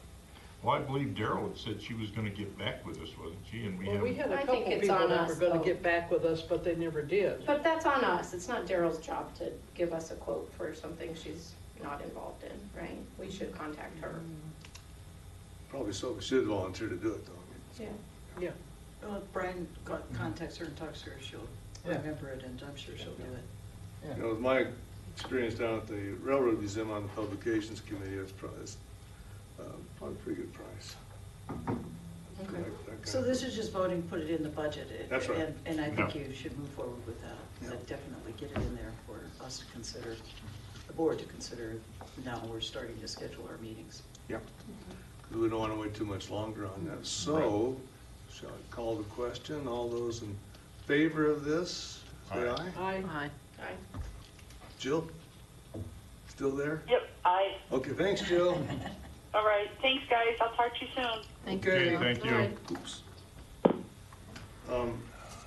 Speaker 4: Well, I believe Daryl had said she was gonna get back with us, wasn't she? And we
Speaker 3: Well, we
Speaker 4: haven't.
Speaker 3: had a
Speaker 10: I
Speaker 3: couple
Speaker 10: think it's
Speaker 3: people
Speaker 10: on
Speaker 3: that
Speaker 10: us,
Speaker 3: were gonna
Speaker 10: though.
Speaker 3: get back with us, but they never did.
Speaker 10: But that's on us. It's not Daryl's job to give us a quote for something she's not involved in, right? We should contact her.
Speaker 1: Probably so, we should volunteer to do it though.
Speaker 10: Yeah.
Speaker 3: Yeah.
Speaker 9: Well, if Brian contacts her and talks to her, she'll
Speaker 5: Yeah.
Speaker 9: remember it, and I'm sure she'll do it.
Speaker 5: Yeah.
Speaker 1: You know, with my experience down at the Railroad Museum on the Publications Committee, it's probably a pretty good price.
Speaker 10: Okay.
Speaker 1: That kind
Speaker 9: So
Speaker 1: of-
Speaker 9: this is just voting, put it in the budget.
Speaker 1: That's right.
Speaker 9: And I think
Speaker 4: Yeah.
Speaker 9: you should move forward with that.
Speaker 1: Yeah.
Speaker 9: Like, definitely get it in there for us to consider, the board to consider. Now we're starting to schedule our meetings.
Speaker 1: Yeah, 'cause we don't want to wait too much longer on that. So, shall I call the question? All those in favor of this, say
Speaker 4: Aye.
Speaker 1: aye.
Speaker 2: Aye.
Speaker 10: Aye.
Speaker 1: Jill? Still there?
Speaker 11: Yep, I,
Speaker 1: Okay, thanks, Jill.
Speaker 11: all right, thanks, guys, I'll talk to you soon.
Speaker 2: Thank
Speaker 1: Okay,
Speaker 2: you.
Speaker 4: thank you.
Speaker 2: All right.
Speaker 1: Oops.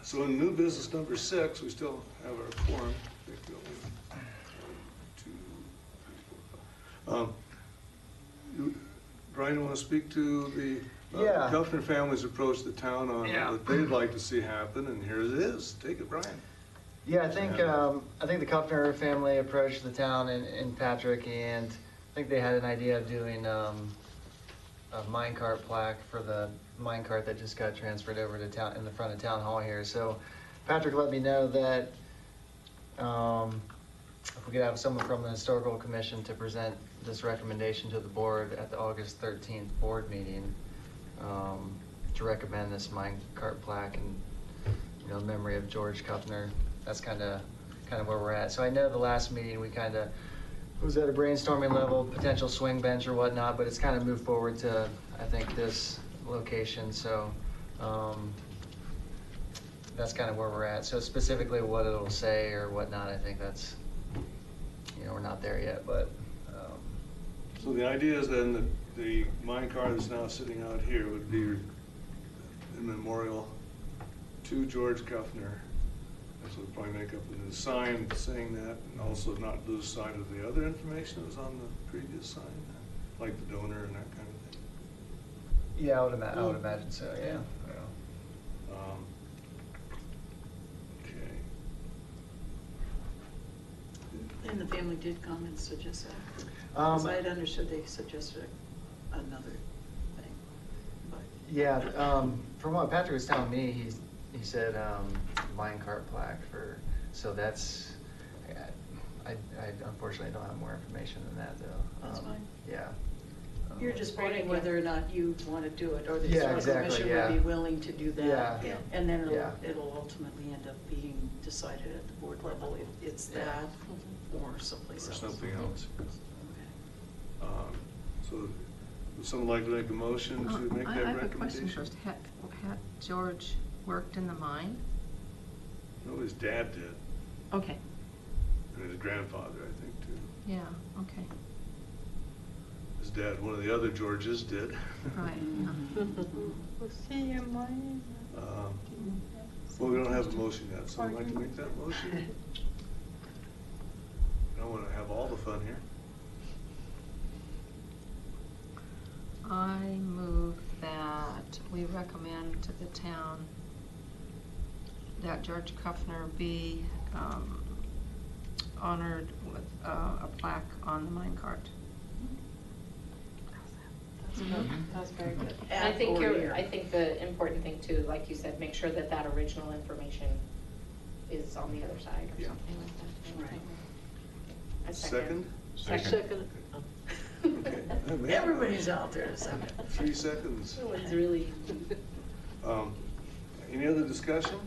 Speaker 1: So in new business number 6, we still have our quorum. I think we only- 1, 2, 3, 4, 5. Brian, you want to speak to the
Speaker 5: Yeah.
Speaker 1: Kuffner family's approach to town on
Speaker 5: Yeah.
Speaker 1: what they'd like to see happen, and here it is. Take it, Brian.
Speaker 5: Yeah, I think the Kuffner family approached the town in Patrick, and I think they had an idea of doing a minecart plaque for the minecart that just got transferred over to town, in the front of town hall here. So Patrick let me know that if we could have someone from the historical commission to present this recommendation to the board at the August 13th board meeting, to recommend this minecart plaque in, memory of George Kuffner. That's kind of where we're at. So I know the last meeting we kind of was at a brainstorming level, potential swing bench or whatnot, but it's kind of moved forward to, I think, this location. So that's kind of where we're at. So specifically what it'll say or whatnot, I think that's, we're not there yet, but.
Speaker 1: So the idea is then that the minecart that's now sitting out here would be in memorial to George Kuffner So we'll probably make up a new sign saying that, and also not lose sight of the other information that was on the previous sign, like the donor and that kind of thing.
Speaker 5: Yeah, I would imagine so, yeah.
Speaker 1: Okay.
Speaker 9: And the family did come and suggest that. Because I had understood they suggested another thing, but.
Speaker 5: Yeah, from what Patrick was telling me, he said minecart plaque for, so that's, I unfortunately don't have more information than that though.
Speaker 9: That's fine.
Speaker 5: Yeah.
Speaker 9: You're just
Speaker 10: Great
Speaker 9: wondering
Speaker 10: idea.
Speaker 9: whether or not you want to do it, or the
Speaker 5: Yeah,
Speaker 9: historical
Speaker 5: exactly,
Speaker 9: commission
Speaker 5: yeah.
Speaker 9: would be willing to do that.
Speaker 5: Yeah.
Speaker 9: And then
Speaker 5: Yeah.
Speaker 9: it'll ultimately end up being decided at the board level if it's
Speaker 5: Yeah.
Speaker 9: that or someplace
Speaker 1: Or
Speaker 9: else.
Speaker 1: something else.
Speaker 9: Okay.
Speaker 1: So would someone like to make a motion to make that
Speaker 2: I have a question
Speaker 1: recommendation?
Speaker 2: first. Had George worked in the mine?
Speaker 1: No, his dad did,
Speaker 2: Okay,
Speaker 1: and his grandfather, I think, too.
Speaker 2: yeah, okay,
Speaker 1: His dad, one of the other Georges, did.
Speaker 2: right, yeah.
Speaker 1: Well, we don't have a motion yet, so I'd like to make that motion. I don't want to have all the fun here.
Speaker 2: I move that we recommend to the town that George Kuffner be honored with a plaque on the minecart.
Speaker 7: That's very good.
Speaker 10: And I
Speaker 9: At
Speaker 10: think
Speaker 9: or near.
Speaker 10: I think the important thing too, like you said, make sure that that original information is on the other side or
Speaker 1: Yeah.
Speaker 10: something like that.
Speaker 9: Right.
Speaker 10: I
Speaker 1: Second?
Speaker 3: Second.
Speaker 1: Okay. Oh, man.
Speaker 9: Everybody's out there to second.
Speaker 1: 3 seconds.
Speaker 10: That one's really.
Speaker 1: Any other discussion?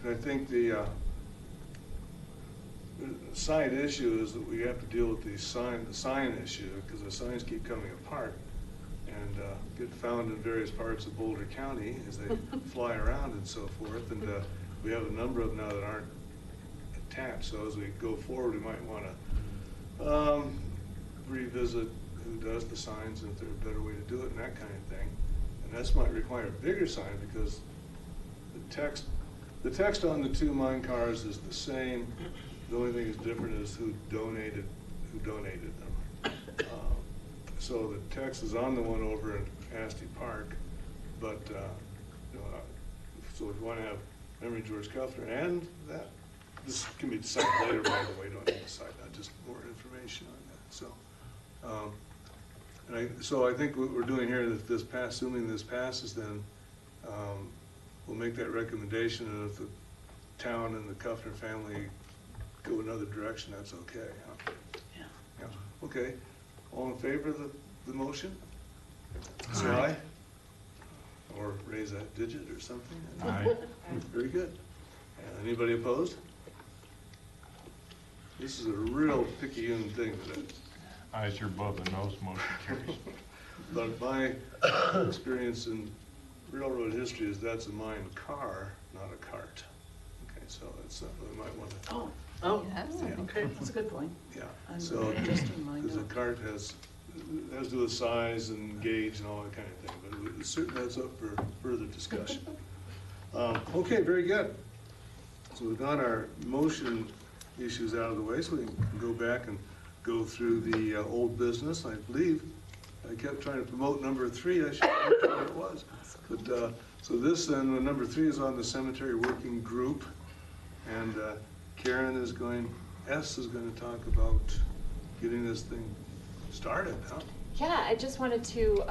Speaker 1: I think the side issue is that we have to deal with the sign issue, because the signs keep coming apart and get found in various parts of Boulder County as they fly around and so forth. And we have a number of them now that aren't attached, so as we go forward, we might want to revisit who does the signs and if there's a better way to do it and that kind of thing. And this might require a bigger sign because the text on the 2 mine cars is the same. The only thing that's different is who donated them. So the text is on the one over in Asti Park, but so if you want to have memory of George Kuffner and that, this can be decided later, by the way, don't need to decide that, just more information on that. So I think what we're doing here, if this assuming this passes, then we'll make that recommendation, and if the town and the Kuffner family go another direction, that's okay, huh?
Speaker 9: Yeah.
Speaker 1: Yeah, okay. All in favor of the motion? Say aye. Or raise that digit or something.
Speaker 4: Aye.
Speaker 1: Very good. Anybody opposed? This is a real picayune thing today.
Speaker 4: Eyes are above the nose, motion carries.
Speaker 1: But my experience in railroad history is that's a mine car, not a cart. Okay, so that's something we might want to,
Speaker 3: Oh,
Speaker 2: Yes, I think
Speaker 3: okay.
Speaker 9: That's a good point.
Speaker 1: yeah.
Speaker 9: I'm
Speaker 1: So,
Speaker 9: adjusting mine
Speaker 1: because a
Speaker 9: now.
Speaker 1: cart has to do with size and gauge and all that kind of thing, but certainly that's up for further discussion. Okay, very good. So we've got our motion issues out of the way, so we can go back and go through the old business. I believe I kept trying to promote number 3. I should have looked at what it was. But, so this then, number 3 is on the cemetery working group. And Karen is going to talk about getting this thing started, huh?
Speaker 7: Yeah, I just wanted to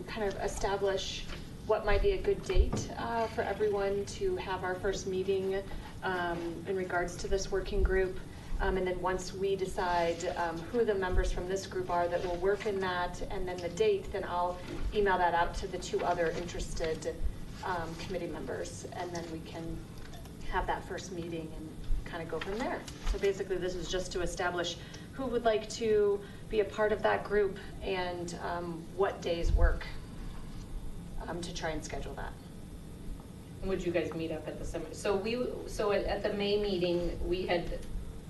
Speaker 7: kind of establish what might be a good date for everyone to have our first meeting in regards to this working group. And then once we decide who the members from this group are that will work in that, and then the date, then I'll email that out to the 2 other interested committee members, and then we can have that first meeting and kind of go from there. So basically, this is just to establish who would like to be a part of that group and what days work to try and schedule that.
Speaker 10: Would you guys meet up at the cemetery? So at the May meeting, we had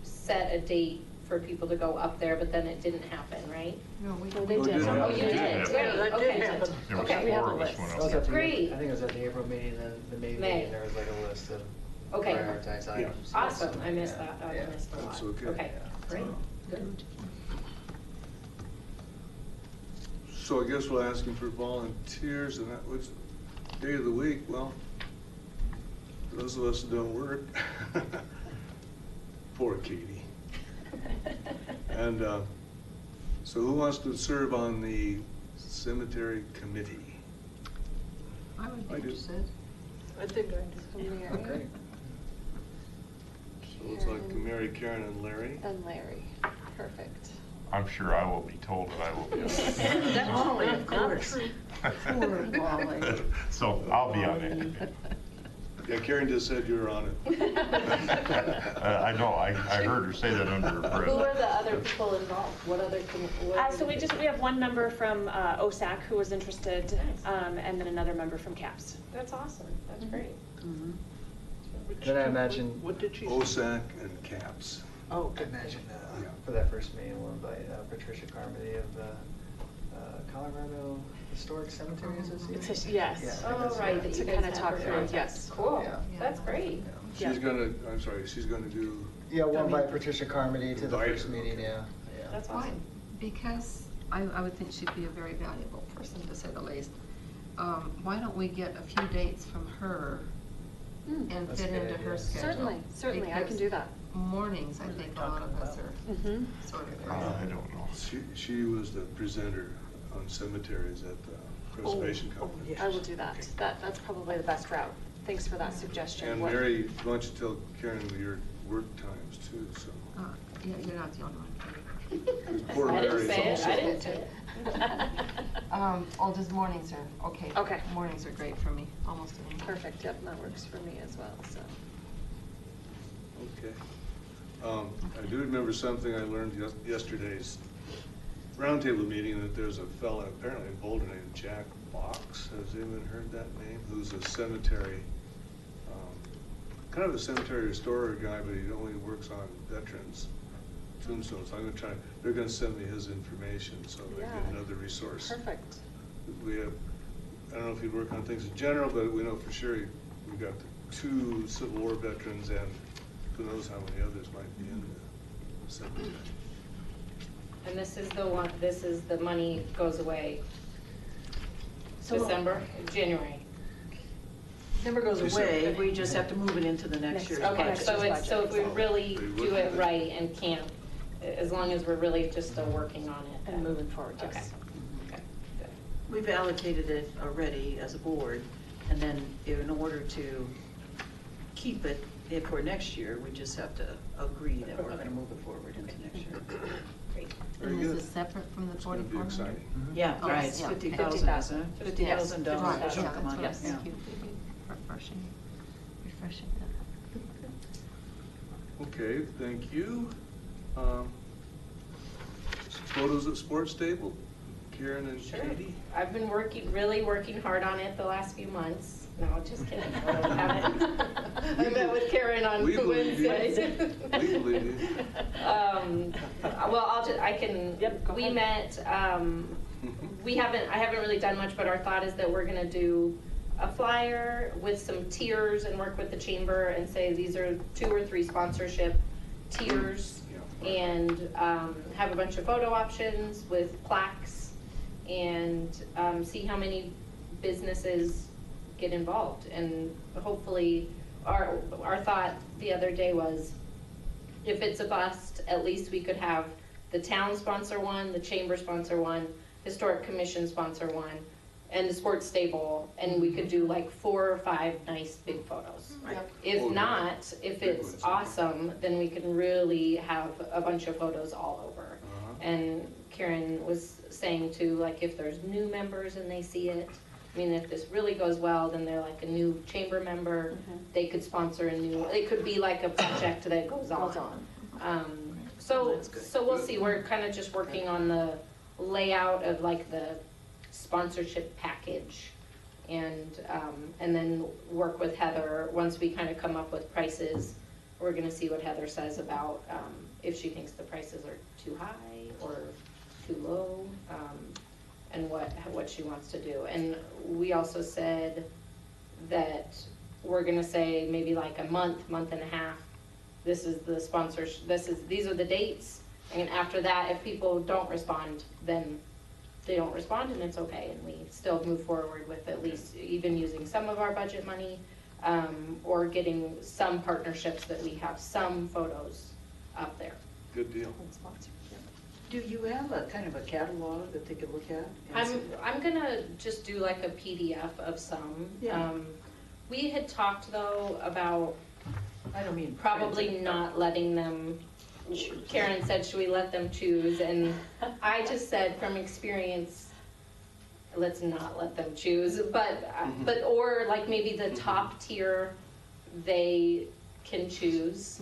Speaker 10: set a date for people to go up there, but then it didn't happen, right?
Speaker 2: No, we
Speaker 7: Oh, they
Speaker 1: Oh,
Speaker 7: did.
Speaker 1: did
Speaker 10: Oh,
Speaker 1: it?
Speaker 10: you
Speaker 1: It
Speaker 10: did,
Speaker 1: did
Speaker 10: great,
Speaker 3: happen. That
Speaker 10: okay.
Speaker 3: did happen.
Speaker 4: There was
Speaker 10: Okay, we have
Speaker 4: 4
Speaker 10: a
Speaker 4: of us
Speaker 10: list.
Speaker 4: went
Speaker 5: That
Speaker 4: up
Speaker 5: was
Speaker 4: there.
Speaker 5: at the,
Speaker 10: Great.
Speaker 5: I think it was at the April meeting, then the May
Speaker 10: May.
Speaker 5: meeting, there was like a list of
Speaker 10: Okay.
Speaker 5: prioritize
Speaker 1: Yeah.
Speaker 5: items.
Speaker 10: Awesome, I missed that, I
Speaker 5: Yeah.
Speaker 10: missed a lot.
Speaker 1: That's okay.
Speaker 10: Okay, great, good.
Speaker 1: So I guess we're asking for volunteers, and that was day of the week. Well, those of us that don't work, poor Katie. And so who wants to serve on the cemetery committee?
Speaker 2: I would be
Speaker 1: I do.
Speaker 2: interested.
Speaker 3: I think I do.
Speaker 5: Oh, great.
Speaker 1: So it's like Mary, Karen, and Larry.
Speaker 7: And Larry, perfect.
Speaker 4: I'm sure I will be told that I will be on it.
Speaker 9: That's Molly, of course.
Speaker 2: Poor Molly.
Speaker 4: So I'll be on it.
Speaker 1: Yeah, Karen just said you were on it.
Speaker 4: I know, I heard her say that under her breath.
Speaker 10: Who are the other people involved? What other?
Speaker 7: So we have one member from OSAC who was interested, and then another member from CAPS.
Speaker 10: That's awesome, that's great.
Speaker 5: Then I imagine,
Speaker 3: What did she?
Speaker 1: OSAC and CAPS.
Speaker 3: Oh,
Speaker 5: I imagine for that first meeting, we'll invite Patricia Carmody of the Colorado Historic Cemetery Association.
Speaker 7: Yes.
Speaker 5: Yeah.
Speaker 10: Oh, right, that
Speaker 7: To
Speaker 10: you guys
Speaker 7: kind of
Speaker 10: have
Speaker 7: talk
Speaker 10: her
Speaker 7: through,
Speaker 10: contact.
Speaker 7: yes.
Speaker 10: Cool,
Speaker 5: Yeah.
Speaker 10: that's great.
Speaker 7: Yeah.
Speaker 1: She's gonna, I'm sorry, she's gonna do,
Speaker 5: Yeah, we'll invite Patricia Carmody to the
Speaker 1: Invite
Speaker 5: first
Speaker 1: her,
Speaker 5: meeting,
Speaker 1: okay.
Speaker 5: yeah.
Speaker 10: That's
Speaker 2: Why?
Speaker 10: awesome.
Speaker 2: Because I would think she'd be a very valuable person, to say the least. Why don't we get a few dates from her and
Speaker 5: That's
Speaker 2: fit
Speaker 5: a good
Speaker 2: into her
Speaker 5: idea.
Speaker 2: schedule?
Speaker 7: Certainly, I can do that.
Speaker 2: Mornings, I think a lot of us are
Speaker 7: Mm-hmm.
Speaker 2: sort of.
Speaker 4: I don't know.
Speaker 1: she was the presenter on cemeteries at the Preservation Conference.
Speaker 7: I will do that. That's probably the best route. Thanks for that suggestion.
Speaker 1: And
Speaker 7: What-
Speaker 1: Mary, why don't you tell Karen your work times too, so.
Speaker 2: Yeah, you're not the only one.
Speaker 1: Poor
Speaker 10: I didn't
Speaker 1: Mary's
Speaker 10: say it,
Speaker 1: also.
Speaker 10: I didn't say it.
Speaker 2: Oh, just mornings are, okay.
Speaker 7: Okay.
Speaker 2: Mornings are great for me, almost any time.
Speaker 7: Perfect, yep, that works for me as well, so.
Speaker 1: Okay. I do remember something I learned yesterday's roundtable meeting, that there's a fella apparently in Boulder named Jack Box. Has anyone heard that name? Who's a cemetery, kind of a cemetery restorer guy, but he only works on veterans tombstones. I'm gonna try, they're gonna send me his information, so I
Speaker 7: Yeah.
Speaker 1: get another resource.
Speaker 7: Perfect.
Speaker 1: We have, I don't know if he'd work on things in general, but we know for sure we got the 2 Civil War veterans, and who knows how many others might be in the cemetery.
Speaker 10: And this is the one, this is the money goes away December, January.
Speaker 9: Never goes
Speaker 1: December.
Speaker 9: away, we just have to move it into the next year's
Speaker 10: Okay,
Speaker 9: budget.
Speaker 10: so it's, so if we really
Speaker 1: They
Speaker 10: do
Speaker 1: would-
Speaker 10: it right and can't, as long as we're really just still working on it.
Speaker 7: And
Speaker 10: then-
Speaker 7: moving forward, yes.
Speaker 10: Okay. Okay, good.
Speaker 9: We've allocated it already as a board, and then in order to keep it for next year, we just have to agree that we're gonna move it forward into next year.
Speaker 10: Great.
Speaker 1: Very
Speaker 2: And this
Speaker 1: good.
Speaker 2: is separate from the
Speaker 1: It's gonna be
Speaker 2: 4,400?
Speaker 1: exciting.
Speaker 9: Yeah,
Speaker 2: Oh,
Speaker 9: right, it's
Speaker 2: yeah.
Speaker 9: 50,000, isn't it?
Speaker 10: Yes.
Speaker 9: $50,000
Speaker 2: Right, yeah,
Speaker 9: chunk
Speaker 2: that's
Speaker 9: of money,
Speaker 2: what I was
Speaker 9: yeah.
Speaker 2: thinking. Refreshing that.
Speaker 1: Okay, thank you. Photos at Sports Stable, Karen and
Speaker 10: Sure.
Speaker 1: Katie.
Speaker 10: I've been really working hard on it the last few months. No, just kidding. I haven't. I met with Karen on
Speaker 1: We believe you.
Speaker 10: Wednesday.
Speaker 1: We believe you.
Speaker 10: Well, I can,
Speaker 7: Yep, go
Speaker 10: we
Speaker 7: ahead.
Speaker 10: met, I haven't really done much, but our thought is that we're gonna do a flyer with some tiers and work with the chamber and say these are 2 or 3 sponsorship tiers.
Speaker 1: Yeah.
Speaker 10: And have a bunch of photo options with plaques and see how many businesses get involved. And hopefully, our thought the other day was, if it's a bust, at least we could have the town sponsor one, the chamber sponsor one, historic commission sponsor one, and the sports stable, and we could do like 4 or 5 nice big photos.
Speaker 2: Yep.
Speaker 10: If
Speaker 1: Oh, yeah.
Speaker 10: not, if
Speaker 1: Big
Speaker 10: it's
Speaker 1: ones.
Speaker 10: awesome, then we can really have a bunch of photos all over.
Speaker 1: Uh-huh.
Speaker 10: And Karen was saying too, like if there's new members and they see it, I mean, if this really goes well, then they're like a new chamber member, they could sponsor a new, it could be like a project that goes on.
Speaker 7: Goes on.
Speaker 10: So,
Speaker 9: That's good.
Speaker 10: so we'll see, we're kind of just working on the layout of like the sponsorship package. And then work with Heather, once we kind of come up with prices, we're gonna see what Heather says about, if she thinks the prices are too high or too low, and what she wants to do. And we also said that we're gonna say maybe like a month and a half, this is the sponsors, these are the dates, and after that, if people don't respond, then they don't respond and it's okay, and we still move forward with at least even using some of our budget money, or getting some partnerships that we have some photos up there.
Speaker 1: Good deal.
Speaker 9: Do you have a kind of a catalog that they could look at?
Speaker 10: I'm gonna just do like a PDF of some.
Speaker 9: Yeah.
Speaker 10: We had talked though about
Speaker 9: I don't mean
Speaker 10: probably
Speaker 9: printed,
Speaker 10: not letting them, Karen said, should we let them choose? And I just said from experience, let's not let them choose, but or like maybe the top tier, they can choose.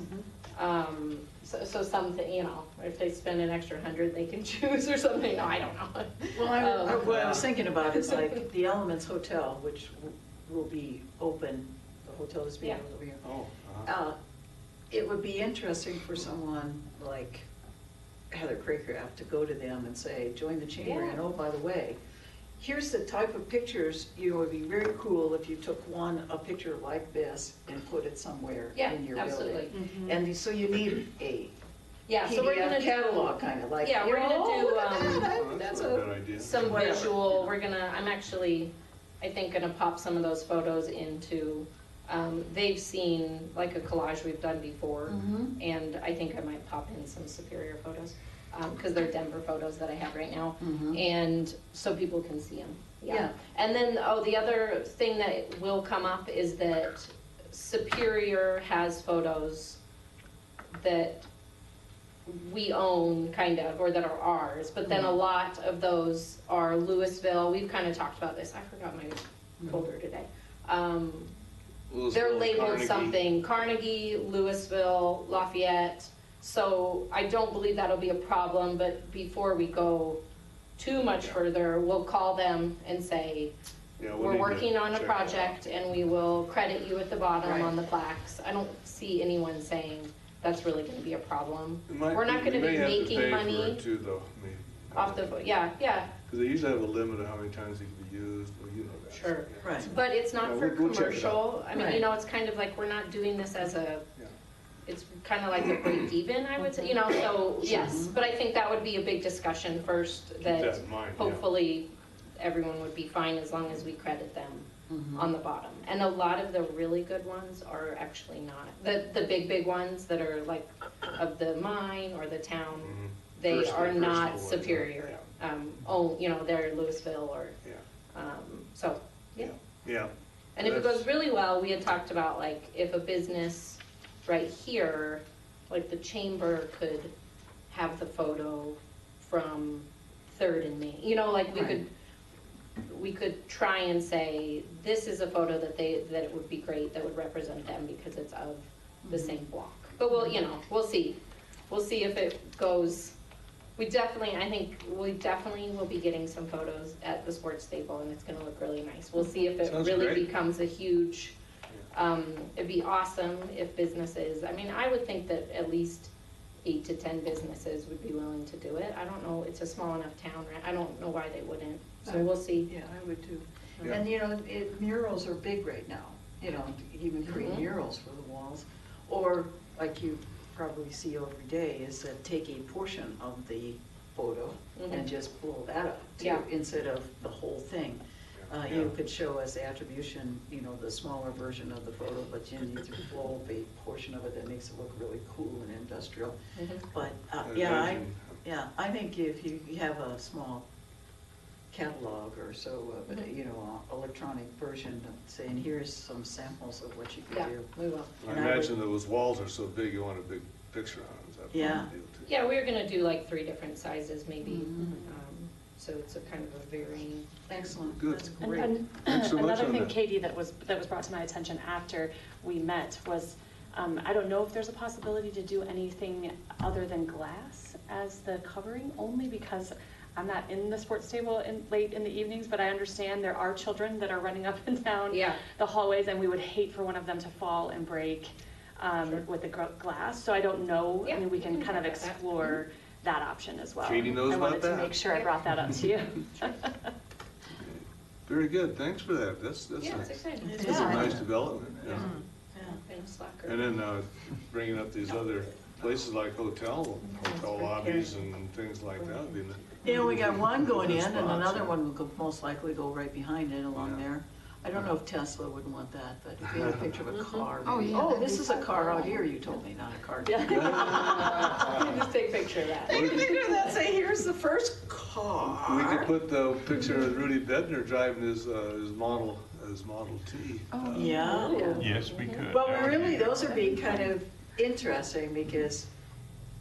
Speaker 10: So something, you know, if they spend an extra 100, they can choose or something. No, I don't know.
Speaker 9: Well, what I was thinking about is like the Elements Hotel, which will be open. The hotel is being opened over here.
Speaker 1: Oh,
Speaker 9: It would be interesting for someone like Heather Craycraft to go to them and say, join the chamber,
Speaker 10: Yeah.
Speaker 9: and oh, by the way, here's the type of pictures, you know, it would be very cool if you took a picture like this and put it somewhere in your
Speaker 10: absolutely.
Speaker 9: building. And so you need a
Speaker 10: Yeah, so we're gonna
Speaker 9: PDF catalog, kind of like.
Speaker 10: Yeah, we're gonna
Speaker 9: oh,
Speaker 1: that's a good idea.
Speaker 10: some
Speaker 9: Whatever.
Speaker 10: visual, I'm actually, I think, gonna pop some of those photos into, they've seen like a collage we've done before, and I think I might pop in some Superior photos, because they're Denver photos that I have right now, and so people can see them.
Speaker 9: Yeah.
Speaker 10: And then, the other thing that will come up is that Superior has photos that we own, kind of, or that are ours, but then a lot of those are Louisville. We've kind of talked about this. I forgot my folder today. They're labeled
Speaker 1: Carnegie.
Speaker 10: something, Carnegie, Louisville, Lafayette. So I don't believe that'll be a problem, but before we go too much further, we'll call them and say,
Speaker 1: Yeah, we'll
Speaker 10: we're
Speaker 1: need to
Speaker 10: working on a
Speaker 1: check that out.
Speaker 10: project and we will credit you at the bottom
Speaker 9: Right.
Speaker 10: on the plaques. I don't see anyone saying that's really gonna be a problem.
Speaker 1: It might
Speaker 10: We're not
Speaker 1: we
Speaker 10: gonna
Speaker 1: may
Speaker 10: be
Speaker 1: have to
Speaker 10: making
Speaker 1: pay for
Speaker 10: money
Speaker 1: it too, though.
Speaker 10: off the, yeah,
Speaker 1: Because they usually have a limit of how many times it can be used, well, you know that.
Speaker 10: Sure.
Speaker 1: Yeah.
Speaker 9: Right.
Speaker 10: but it's not
Speaker 1: Yeah,
Speaker 10: for
Speaker 1: we'll check it out.
Speaker 10: commercial. I mean,
Speaker 9: Right.
Speaker 10: you know, it's kind of like, we're not doing this as a,
Speaker 1: Yeah.
Speaker 10: it's kind of like a break even, I would say, you know, so, yes. But I think that would be a big discussion first,
Speaker 1: Keep
Speaker 10: that
Speaker 1: that in mind, yeah.
Speaker 10: hopefully everyone would be fine as long as we credit them on the bottom. And a lot of the really good ones are actually not. The big ones that are like of the mine or the town, they
Speaker 1: Personal-
Speaker 10: are not
Speaker 1: personal ones,
Speaker 10: Superior. You know, they're Louisville or,
Speaker 1: Yeah,
Speaker 10: so, yeah.
Speaker 1: yeah.
Speaker 10: And if it
Speaker 1: That's-
Speaker 10: goes really well, we had talked about like if a business right here, like the chamber could have the photo from Third and Main. You know, like we could try and say, this is a photo that it would be great, that would represent them because it's of the same block. But we'll see. We'll see if it goes. I think we definitely will be getting some photos at the sports stable, and it's gonna look really nice. We'll see if it
Speaker 1: Sounds
Speaker 10: really
Speaker 1: great.
Speaker 10: becomes a huge, it'd be awesome if businesses, I mean, I would think that at least 8 to 10 businesses would be willing to do it. I don't know, it's a small enough town, right? I don't know why they wouldn't, so we'll see.
Speaker 9: Yeah, I would too.
Speaker 1: Yeah.
Speaker 9: And, you know, murals are big right now, you know, to even create
Speaker 10: Mhm.
Speaker 9: murals for the walls. Or, like you probably see every day, is that take a portion of the photo and
Speaker 10: Mhm.
Speaker 9: just blow that up too,
Speaker 10: Yeah.
Speaker 9: instead of the whole thing. You could show as attribution, you know, the smaller version of the photo, but you need to blow up a portion of it that makes it look really cool and industrial.
Speaker 10: Mhm.
Speaker 9: But,
Speaker 1: I'd
Speaker 9: yeah,
Speaker 1: imagine.
Speaker 9: I think if you have a small catalog or so of it, you know, electronic version, saying here's some samples of what you could
Speaker 10: Yeah,
Speaker 9: do.
Speaker 10: we will.
Speaker 1: I
Speaker 9: And I would-
Speaker 1: imagine those walls are so big, you want a big picture on them. Is that part of
Speaker 9: Yeah.
Speaker 1: the deal too?
Speaker 10: Yeah, we're gonna do like 3 different sizes maybe,
Speaker 9: Mhm.
Speaker 10: so it's a kind of a varying.
Speaker 9: Excellent,
Speaker 1: Good.
Speaker 9: that's
Speaker 12: And-
Speaker 9: great.
Speaker 12: and
Speaker 1: Thanks so much
Speaker 12: Another
Speaker 1: on
Speaker 12: thing,
Speaker 1: that.
Speaker 12: Katie, that was brought to my attention after we met was, I don't know if there's a possibility to do anything other than glass as the covering, only because I'm not in the sports table late in the evenings, but I understand there are children that are running up and down
Speaker 10: Yeah.
Speaker 12: the hallways, and we would hate for one of them to fall and break with the glass. So I don't know,
Speaker 10: Yeah,
Speaker 12: I mean, we
Speaker 10: we
Speaker 12: can
Speaker 10: can
Speaker 12: kind of
Speaker 10: talk about that.
Speaker 12: explore that option as well.
Speaker 1: Katie knows
Speaker 12: I
Speaker 1: about
Speaker 12: wanted to
Speaker 1: that.
Speaker 12: make sure I
Speaker 10: Yeah.
Speaker 12: brought that up to you.
Speaker 1: Very good, thanks for that. That's
Speaker 10: Yeah, it's
Speaker 1: a,
Speaker 10: exciting.
Speaker 9: It's
Speaker 1: that's a
Speaker 9: Yeah.
Speaker 1: nice development, yeah.
Speaker 9: Yeah.
Speaker 10: Been a slacker.
Speaker 1: And then bringing up these other places like hotel lobbies and things like that would be.
Speaker 9: You know, we got one going in,
Speaker 1: Good
Speaker 9: and
Speaker 1: spots,
Speaker 9: another
Speaker 1: yeah.
Speaker 9: one will go, most likely go right behind it along
Speaker 1: Yeah.
Speaker 9: there. I don't know if Tesla wouldn't want that, but if you had a picture of a car.
Speaker 2: Oh,
Speaker 9: maybe.
Speaker 2: yeah,
Speaker 9: Oh,
Speaker 2: that'd
Speaker 9: this
Speaker 2: be
Speaker 9: is a car out here, you told me, not a car.
Speaker 10: Yeah. Just take a picture of that.
Speaker 9: Take a picture of that, say, here's the first car.
Speaker 1: We could put the picture of Rudy Bednar driving his Model T.
Speaker 2: Oh,
Speaker 9: Yeah.
Speaker 4: Yes, we could.
Speaker 9: Well,
Speaker 4: That would
Speaker 9: really,
Speaker 4: be-
Speaker 9: those are being kind of interesting because,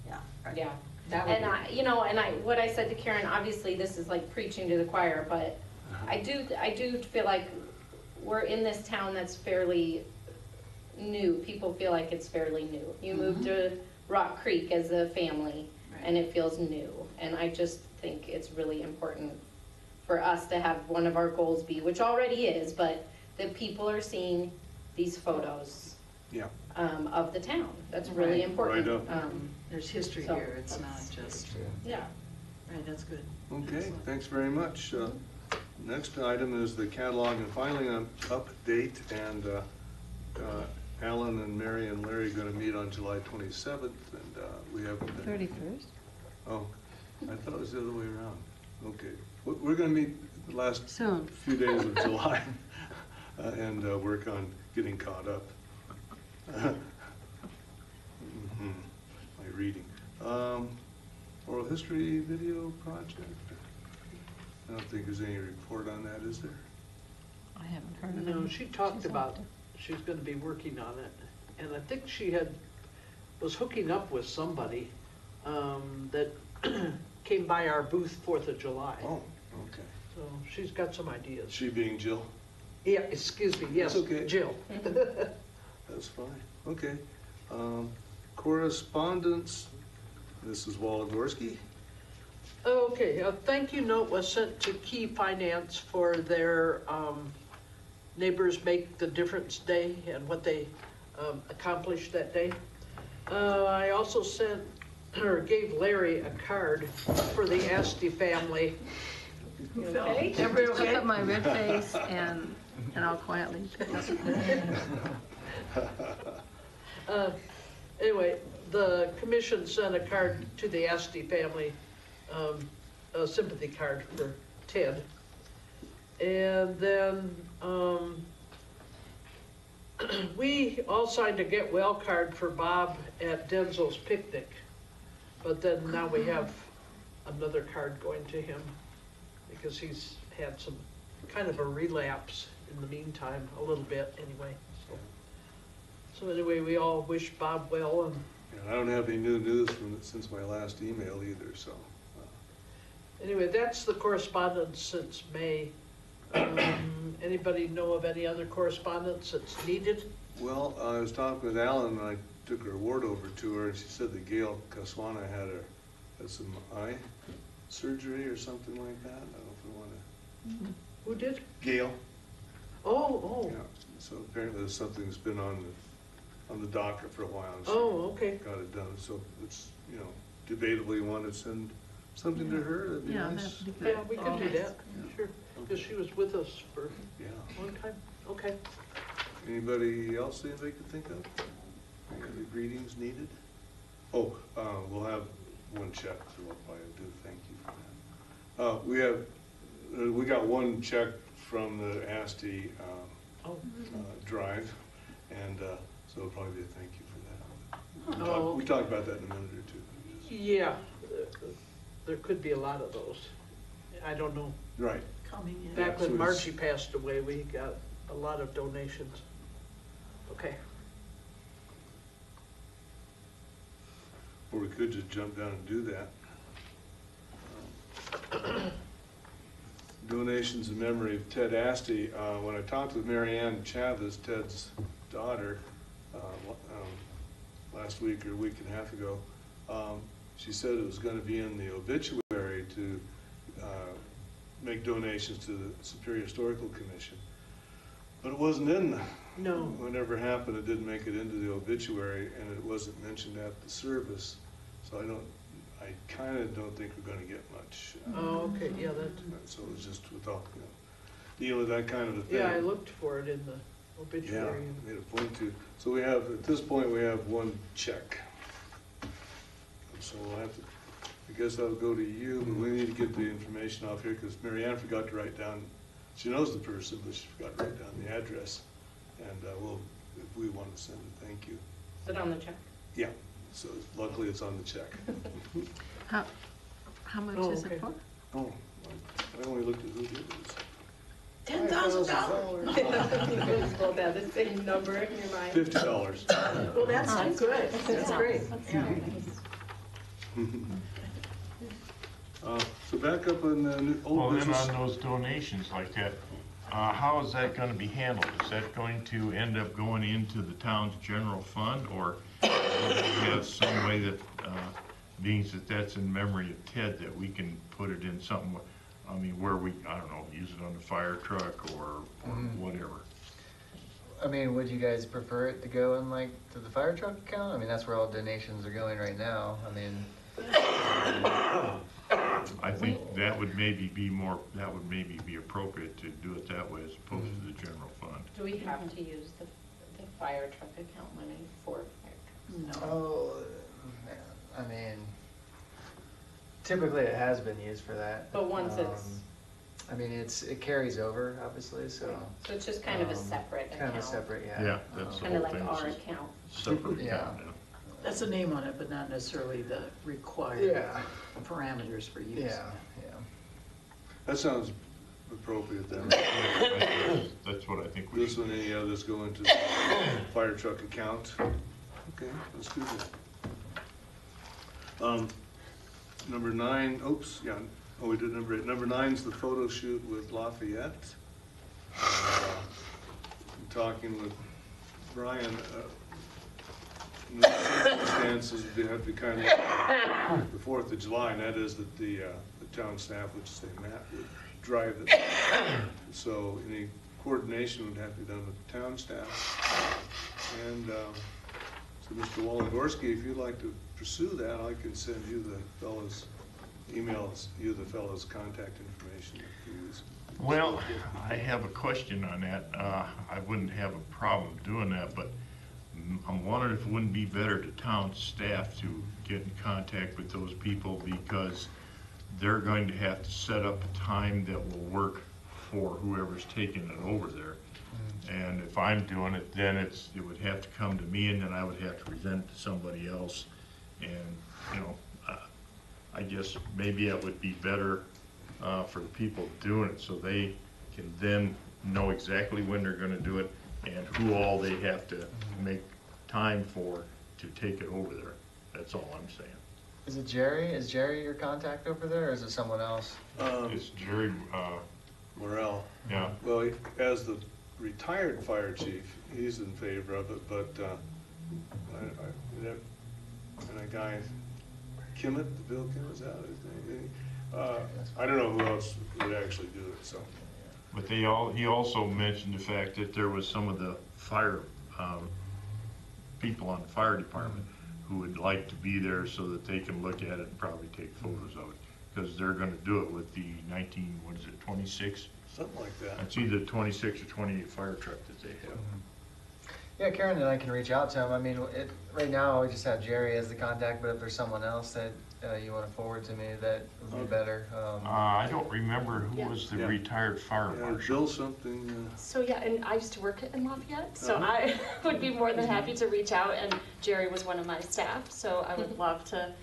Speaker 9: yeah. right.
Speaker 10: Yeah.
Speaker 9: That would
Speaker 10: And
Speaker 9: be-
Speaker 10: what I said to Karen, obviously this is like preaching to the choir, but I do feel like we're in this town that's fairly new. People feel like it's fairly new. You moved to Rock Creek as a family and it feels new. And I just think it's really important for us to have one of our goals be, which already is, but that people are seeing these photos
Speaker 1: Yeah.
Speaker 10: of the town. That's really
Speaker 9: Right.
Speaker 10: important.
Speaker 1: Right
Speaker 9: There's history
Speaker 10: So,
Speaker 9: here, it's not just,
Speaker 10: Yeah.
Speaker 9: right, that's good.
Speaker 1: Okay, thanks very much. Next item is the catalog and filing update, and Alan and Mary and Larry are going to meet on July 27th, and we haven't been.
Speaker 2: 31st?
Speaker 1: Oh, I thought it was the other way around. Okay, we're going to meet the last
Speaker 2: Soon.
Speaker 1: few days of July and work on getting caught up. My reading. Oral history video project. I don't think there's any report on that, is there?
Speaker 2: I haven't heard of it.
Speaker 3: No, she talked about, she's gonna be working on it, and I think she was hooking up with somebody, that came by our booth 4th of July.
Speaker 1: Oh, okay.
Speaker 3: So she's got some ideas.
Speaker 1: She being Jill?
Speaker 3: Yeah, excuse me, yes,
Speaker 1: That's okay.
Speaker 3: Jill.
Speaker 1: That's fine. Okay. Correspondence. This is Wologorsky.
Speaker 3: Okay, a thank you note was sent to Key Finance for their Neighbors Make the Difference Day and what they accomplished that day. I also gave Larry a card for the Asti family.
Speaker 10: You okay?
Speaker 9: Everybody
Speaker 2: Look
Speaker 9: okay?
Speaker 2: at my red face and I'll quietly pick up.
Speaker 3: Anyway, the commission sent a card to the Asti family, a sympathy card for Ted. And then we all signed a get well card for Bob at Denzel's picnic. But then now we have another card going to him because he's had some kind of a relapse in the meantime, a little bit anyway. So anyway, we all wish Bob well, and
Speaker 1: I don't have any new news since my last email either, so.
Speaker 3: anyway, that's the correspondence since May. Anybody know of any other correspondence that's needed?
Speaker 1: Well, I was talking with Alan, and I took her award over to her, and she said that Gail Caswana had some eye surgery or something like that. I don't know if we want to.
Speaker 3: Who did?
Speaker 1: Gail.
Speaker 3: Oh,
Speaker 1: Yeah, so apparently there's something that's been on the docket for a while. And she
Speaker 3: oh, okay.
Speaker 1: got it done, so it's, debatably want to send something to her, that'd be
Speaker 2: Yeah,
Speaker 1: nice.
Speaker 2: that'd be good.
Speaker 3: Yeah, we can do that, sure, because she was with us for
Speaker 1: Yeah.
Speaker 3: a long time. Okay.
Speaker 1: Anybody else anybody could think of? Any other greetings needed? Oh, we'll have one check to look by and do thank you for that. We got one check from the Asti drive, and so it'll probably be a thank you for that. We talked about that in a minute or two.
Speaker 3: Yeah, there could be a lot of those. I don't know.
Speaker 1: Right.
Speaker 9: Coming in.
Speaker 3: Back
Speaker 1: so
Speaker 3: when
Speaker 1: it's-
Speaker 3: Margie passed away, we got a lot of donations. Okay.
Speaker 1: Or we could just jump down and do that. Donations in memory of Ted Asti. When I talked with Mary Ann Chavez, Ted's daughter, last week or a week and a half ago, she said it was going to be in the obituary to make donations to the Superior Historical Commission. But it wasn't in the,
Speaker 3: No.
Speaker 1: whatever happened, it didn't make it into the obituary, and it wasn't mentioned at the service. So I kind of don't think we're going to get much.
Speaker 3: Oh, okay, yeah, that,
Speaker 1: So it was just without, deal with that kind of a thing.
Speaker 3: Yeah, I looked for it in the
Speaker 1: Yeah,
Speaker 3: obituary.
Speaker 1: made a point to. So we have, at this point, we have one check. So we'll have to, I guess that'll go to you, but we need to get the information off here because Mary Ann forgot to write down, she knows the person, but she forgot to write down the address. And we'll, if we want to send a thank you.
Speaker 10: Is it on the check?
Speaker 1: Yeah, so luckily it's on the check.
Speaker 2: How much
Speaker 3: Oh,
Speaker 2: is it
Speaker 3: okay.
Speaker 2: for?
Speaker 1: Oh, I only looked at who did it.
Speaker 9: $10,000.
Speaker 10: Still have the same number in your mind.
Speaker 1: $50.
Speaker 9: Well, that's good. That's great. Yeah.
Speaker 1: So back up on the
Speaker 4: Well,
Speaker 1: old
Speaker 4: then
Speaker 1: business.
Speaker 4: on those donations like that, how is that gonna be handled? Is that going to end up going into the town's general fund, or do we have some way that, means that that's in memory of Ted, that we can put it in something, I mean, where we, I don't know, use it on the fire truck or whatever?
Speaker 5: I mean, would you guys prefer it to go in like to the fire truck account? I mean, that's where all donations are going right now. I mean,
Speaker 4: I think that would maybe be more, that would maybe be appropriate to do it that way as opposed to the general fund.
Speaker 10: Do we have to use the fire truck account money for fire trucks?
Speaker 9: No.
Speaker 5: oh, I mean, typically it has been used for that.
Speaker 10: But once it's,
Speaker 5: I mean, it carries over, obviously, so.
Speaker 10: so it's just kind of a separate account?
Speaker 5: Kind of separate, yeah.
Speaker 4: Yeah, that's the
Speaker 10: Kind of
Speaker 4: whole
Speaker 10: like
Speaker 4: thing.
Speaker 10: our
Speaker 4: It's just
Speaker 10: account.
Speaker 4: Separate
Speaker 5: Yeah.
Speaker 4: account, yeah.
Speaker 9: That's a name on it, but not necessarily the required
Speaker 5: Yeah.
Speaker 9: parameters for use.
Speaker 5: Yeah, yeah.
Speaker 1: That sounds appropriate then.
Speaker 4: That's what I think we
Speaker 1: This
Speaker 4: should.
Speaker 1: one, any others go into the fire truck account? Okay, let's do that. Number 9, oops, yeah, oh, we did number 8. Number 9 is the photo shoot with Lafayette. I'm talking with Brian, in the circumstances, they have to kind of, the 4th of July, and that is that the town staff, which say Matt, would drive it. So any coordination would have to be done with the town staff. And so Mr. Walendorski, if you'd like to pursue that, I can send you the fellows, emails you the fellows' contact information if you use.
Speaker 4: Well, I have a question on that. I wouldn't have a problem doing that, but I'm wondering if it wouldn't be better to town staff to get in contact with those people, because they're going to have to set up a time that will work for whoever's taking it over there. And if I'm doing it, then it would have to come to me, and then I would have to present it to somebody else. And, you know, I guess maybe it would be better for the people doing it, so they can then know exactly when they're gonna do it and who all they have to make time for to take it over there. That's all I'm saying.
Speaker 5: Is it Jerry? Is Jerry your contact over there, or is it someone else?
Speaker 4: It's Jerry,
Speaker 1: Morale.
Speaker 4: yeah.
Speaker 1: Well, as the retired fire chief, he's in favor of it, but and a guy, Kimmett, Bill Kimmett, is that his name? I don't know who else would actually do it, so.
Speaker 4: But he also mentioned the fact that there was some of the fire, people on the fire department who would like to be there so that they can look at it and probably take photos of it. Because they're gonna do it with the 26?
Speaker 1: Something like that.
Speaker 4: It's either 26 or 28 fire truck that they have.
Speaker 5: Yeah, Karen and I can reach out to him. I mean, right now, we just have Jerry as the contact, but if there's someone else that you want to forward to me, that would be better.
Speaker 4: I don't remember who
Speaker 7: Yeah.
Speaker 4: was the
Speaker 1: Yeah.
Speaker 4: retired fire
Speaker 1: Yeah,
Speaker 4: marshal.
Speaker 1: Bill something,
Speaker 7: So yeah, and I used to work in Lafayette, so
Speaker 1: Uh-huh.
Speaker 7: I would be more than happy to reach out, and Jerry was one of my staff, so I would love to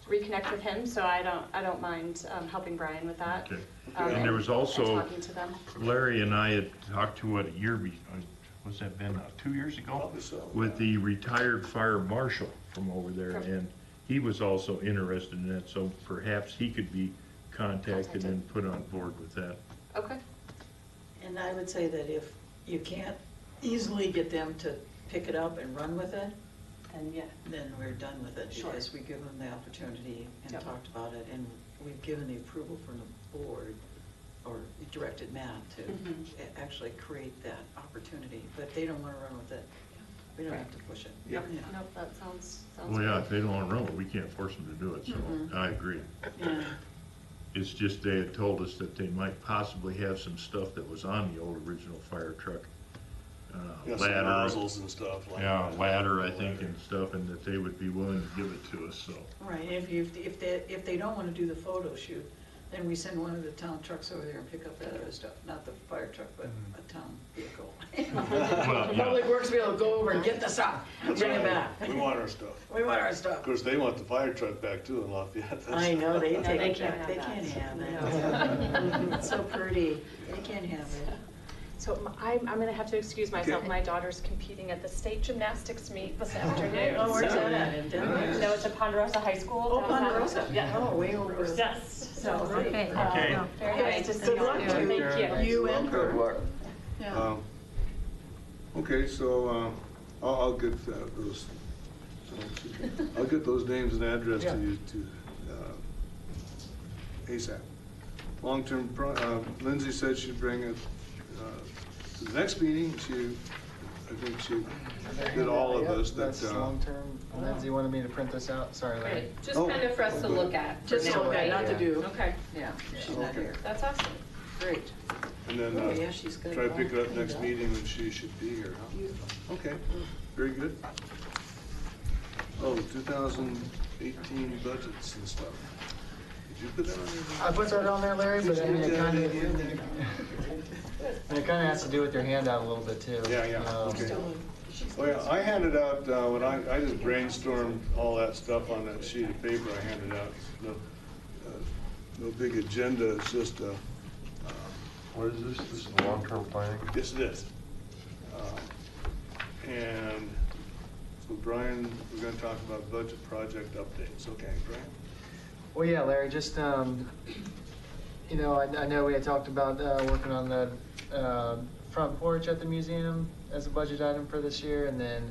Speaker 7: reconnect with him, so I don't mind helping Brian with that.
Speaker 4: Okay. And there was also,
Speaker 7: talking to them.
Speaker 4: Larry and I had talked to it a year, what's that been, 2 years ago?
Speaker 1: Probably so,
Speaker 4: With
Speaker 1: yeah.
Speaker 4: the retired fire marshal from over there, and he was also interested in that, so perhaps he could be contacted and put on board with that.
Speaker 7: Okay.
Speaker 9: And I would say that if you can't easily get them to pick it up and run with it,
Speaker 7: And yeah,
Speaker 9: then we're done with it,
Speaker 7: Sure.
Speaker 9: because we give them the opportunity and
Speaker 7: Yep.
Speaker 9: talked about it, and we've given the approval from the board, or directed Matt to actually create that opportunity, but if they don't wanna run with it, we don't have to push it.
Speaker 1: Yep.
Speaker 9: Yeah.
Speaker 7: nope, that sounds
Speaker 4: Well, yeah,
Speaker 7: good.
Speaker 4: if they don't want to run it, we can't force them to do it, so I agree.
Speaker 9: Yeah.
Speaker 4: It's just they had told us that they might possibly have some stuff that was on the old original fire truck.
Speaker 1: Yeah, some
Speaker 4: Ladder.
Speaker 1: nozzles and stuff like
Speaker 4: Yeah,
Speaker 1: that.
Speaker 4: ladder, I think, and stuff, and that they would be willing to give it to us, so.
Speaker 9: Right, if they don't wanna do the photo shoot, then we send one of the town trucks over there and pick up that other stuff, not the fire truck, but a town vehicle.
Speaker 4: Well, yeah.
Speaker 9: Public Works will be able to go over and get the stuff, and bring it back.
Speaker 1: We want our stuff.
Speaker 9: We want our stuff.
Speaker 1: Of course, they want the fire truck back too in Lafayette.
Speaker 9: I know, they
Speaker 12: No,
Speaker 9: take
Speaker 12: they
Speaker 9: it
Speaker 12: can't
Speaker 9: back,
Speaker 12: have
Speaker 9: they
Speaker 12: that.
Speaker 9: can't have it. It's so pretty, they can't have it.
Speaker 12: So I'm going to have to excuse myself.
Speaker 1: Okay.
Speaker 12: My daughter's competing at the state gymnastics meet this afternoon.
Speaker 9: Oh, where's
Speaker 12: so-
Speaker 9: that at? In Denver?
Speaker 12: No, it's at Ponderosa High School.
Speaker 9: Oh,
Speaker 12: downtown.
Speaker 9: Ponderosa?
Speaker 12: Yeah.
Speaker 9: Oh, way over.
Speaker 12: Yes. So,
Speaker 2: Okay.
Speaker 4: Okay.
Speaker 12: very nice to see
Speaker 9: Good luck
Speaker 12: you.
Speaker 9: to
Speaker 12: Thank you.
Speaker 9: you and her.
Speaker 6: Good luck.
Speaker 9: Yeah.
Speaker 1: Okay, so, I'll get those, I'll get those names and address to you to, ASAP. Long-term, Lindsay said she'd bring it, to the next meeting. I think she did all of us that,
Speaker 5: That's long-term. Lindsay wanted me to print this out. Sorry, Larry.
Speaker 10: Right, just
Speaker 1: Oh.
Speaker 10: kind of for us to look at. for
Speaker 9: Just to
Speaker 10: now,
Speaker 9: look at,
Speaker 10: right?
Speaker 9: not to do.
Speaker 10: Okay,
Speaker 9: Yeah, she's not
Speaker 1: Okay.
Speaker 9: here.
Speaker 10: that's awesome.
Speaker 9: Great.
Speaker 1: and then,
Speaker 9: Oh, yeah, she's got
Speaker 1: try
Speaker 9: it
Speaker 1: to
Speaker 9: all
Speaker 1: pick it up
Speaker 9: cleaned
Speaker 1: next
Speaker 9: up.
Speaker 1: meeting when she should be here, huh?
Speaker 9: Beautiful.
Speaker 1: Okay, very good. Oh, 2018 budgets and stuff. Did you put that on your?
Speaker 5: I put that on there, Larry, but I mean, it kind of, has to do with your handout a little bit too.
Speaker 1: Yeah, okay. Oh, yeah, I handed out, when I just brainstormed all that stuff on that sheet of paper I handed out. No big agenda, it's just,
Speaker 6: What is this? This is the long-term planning?
Speaker 1: yes, it is. And so Brian, we're gonna talk about budget project updates. Okay, Brian?
Speaker 5: Well, yeah, Larry, just, you know, I know we had talked about working on the front porch at the museum as a budget item for this year, and then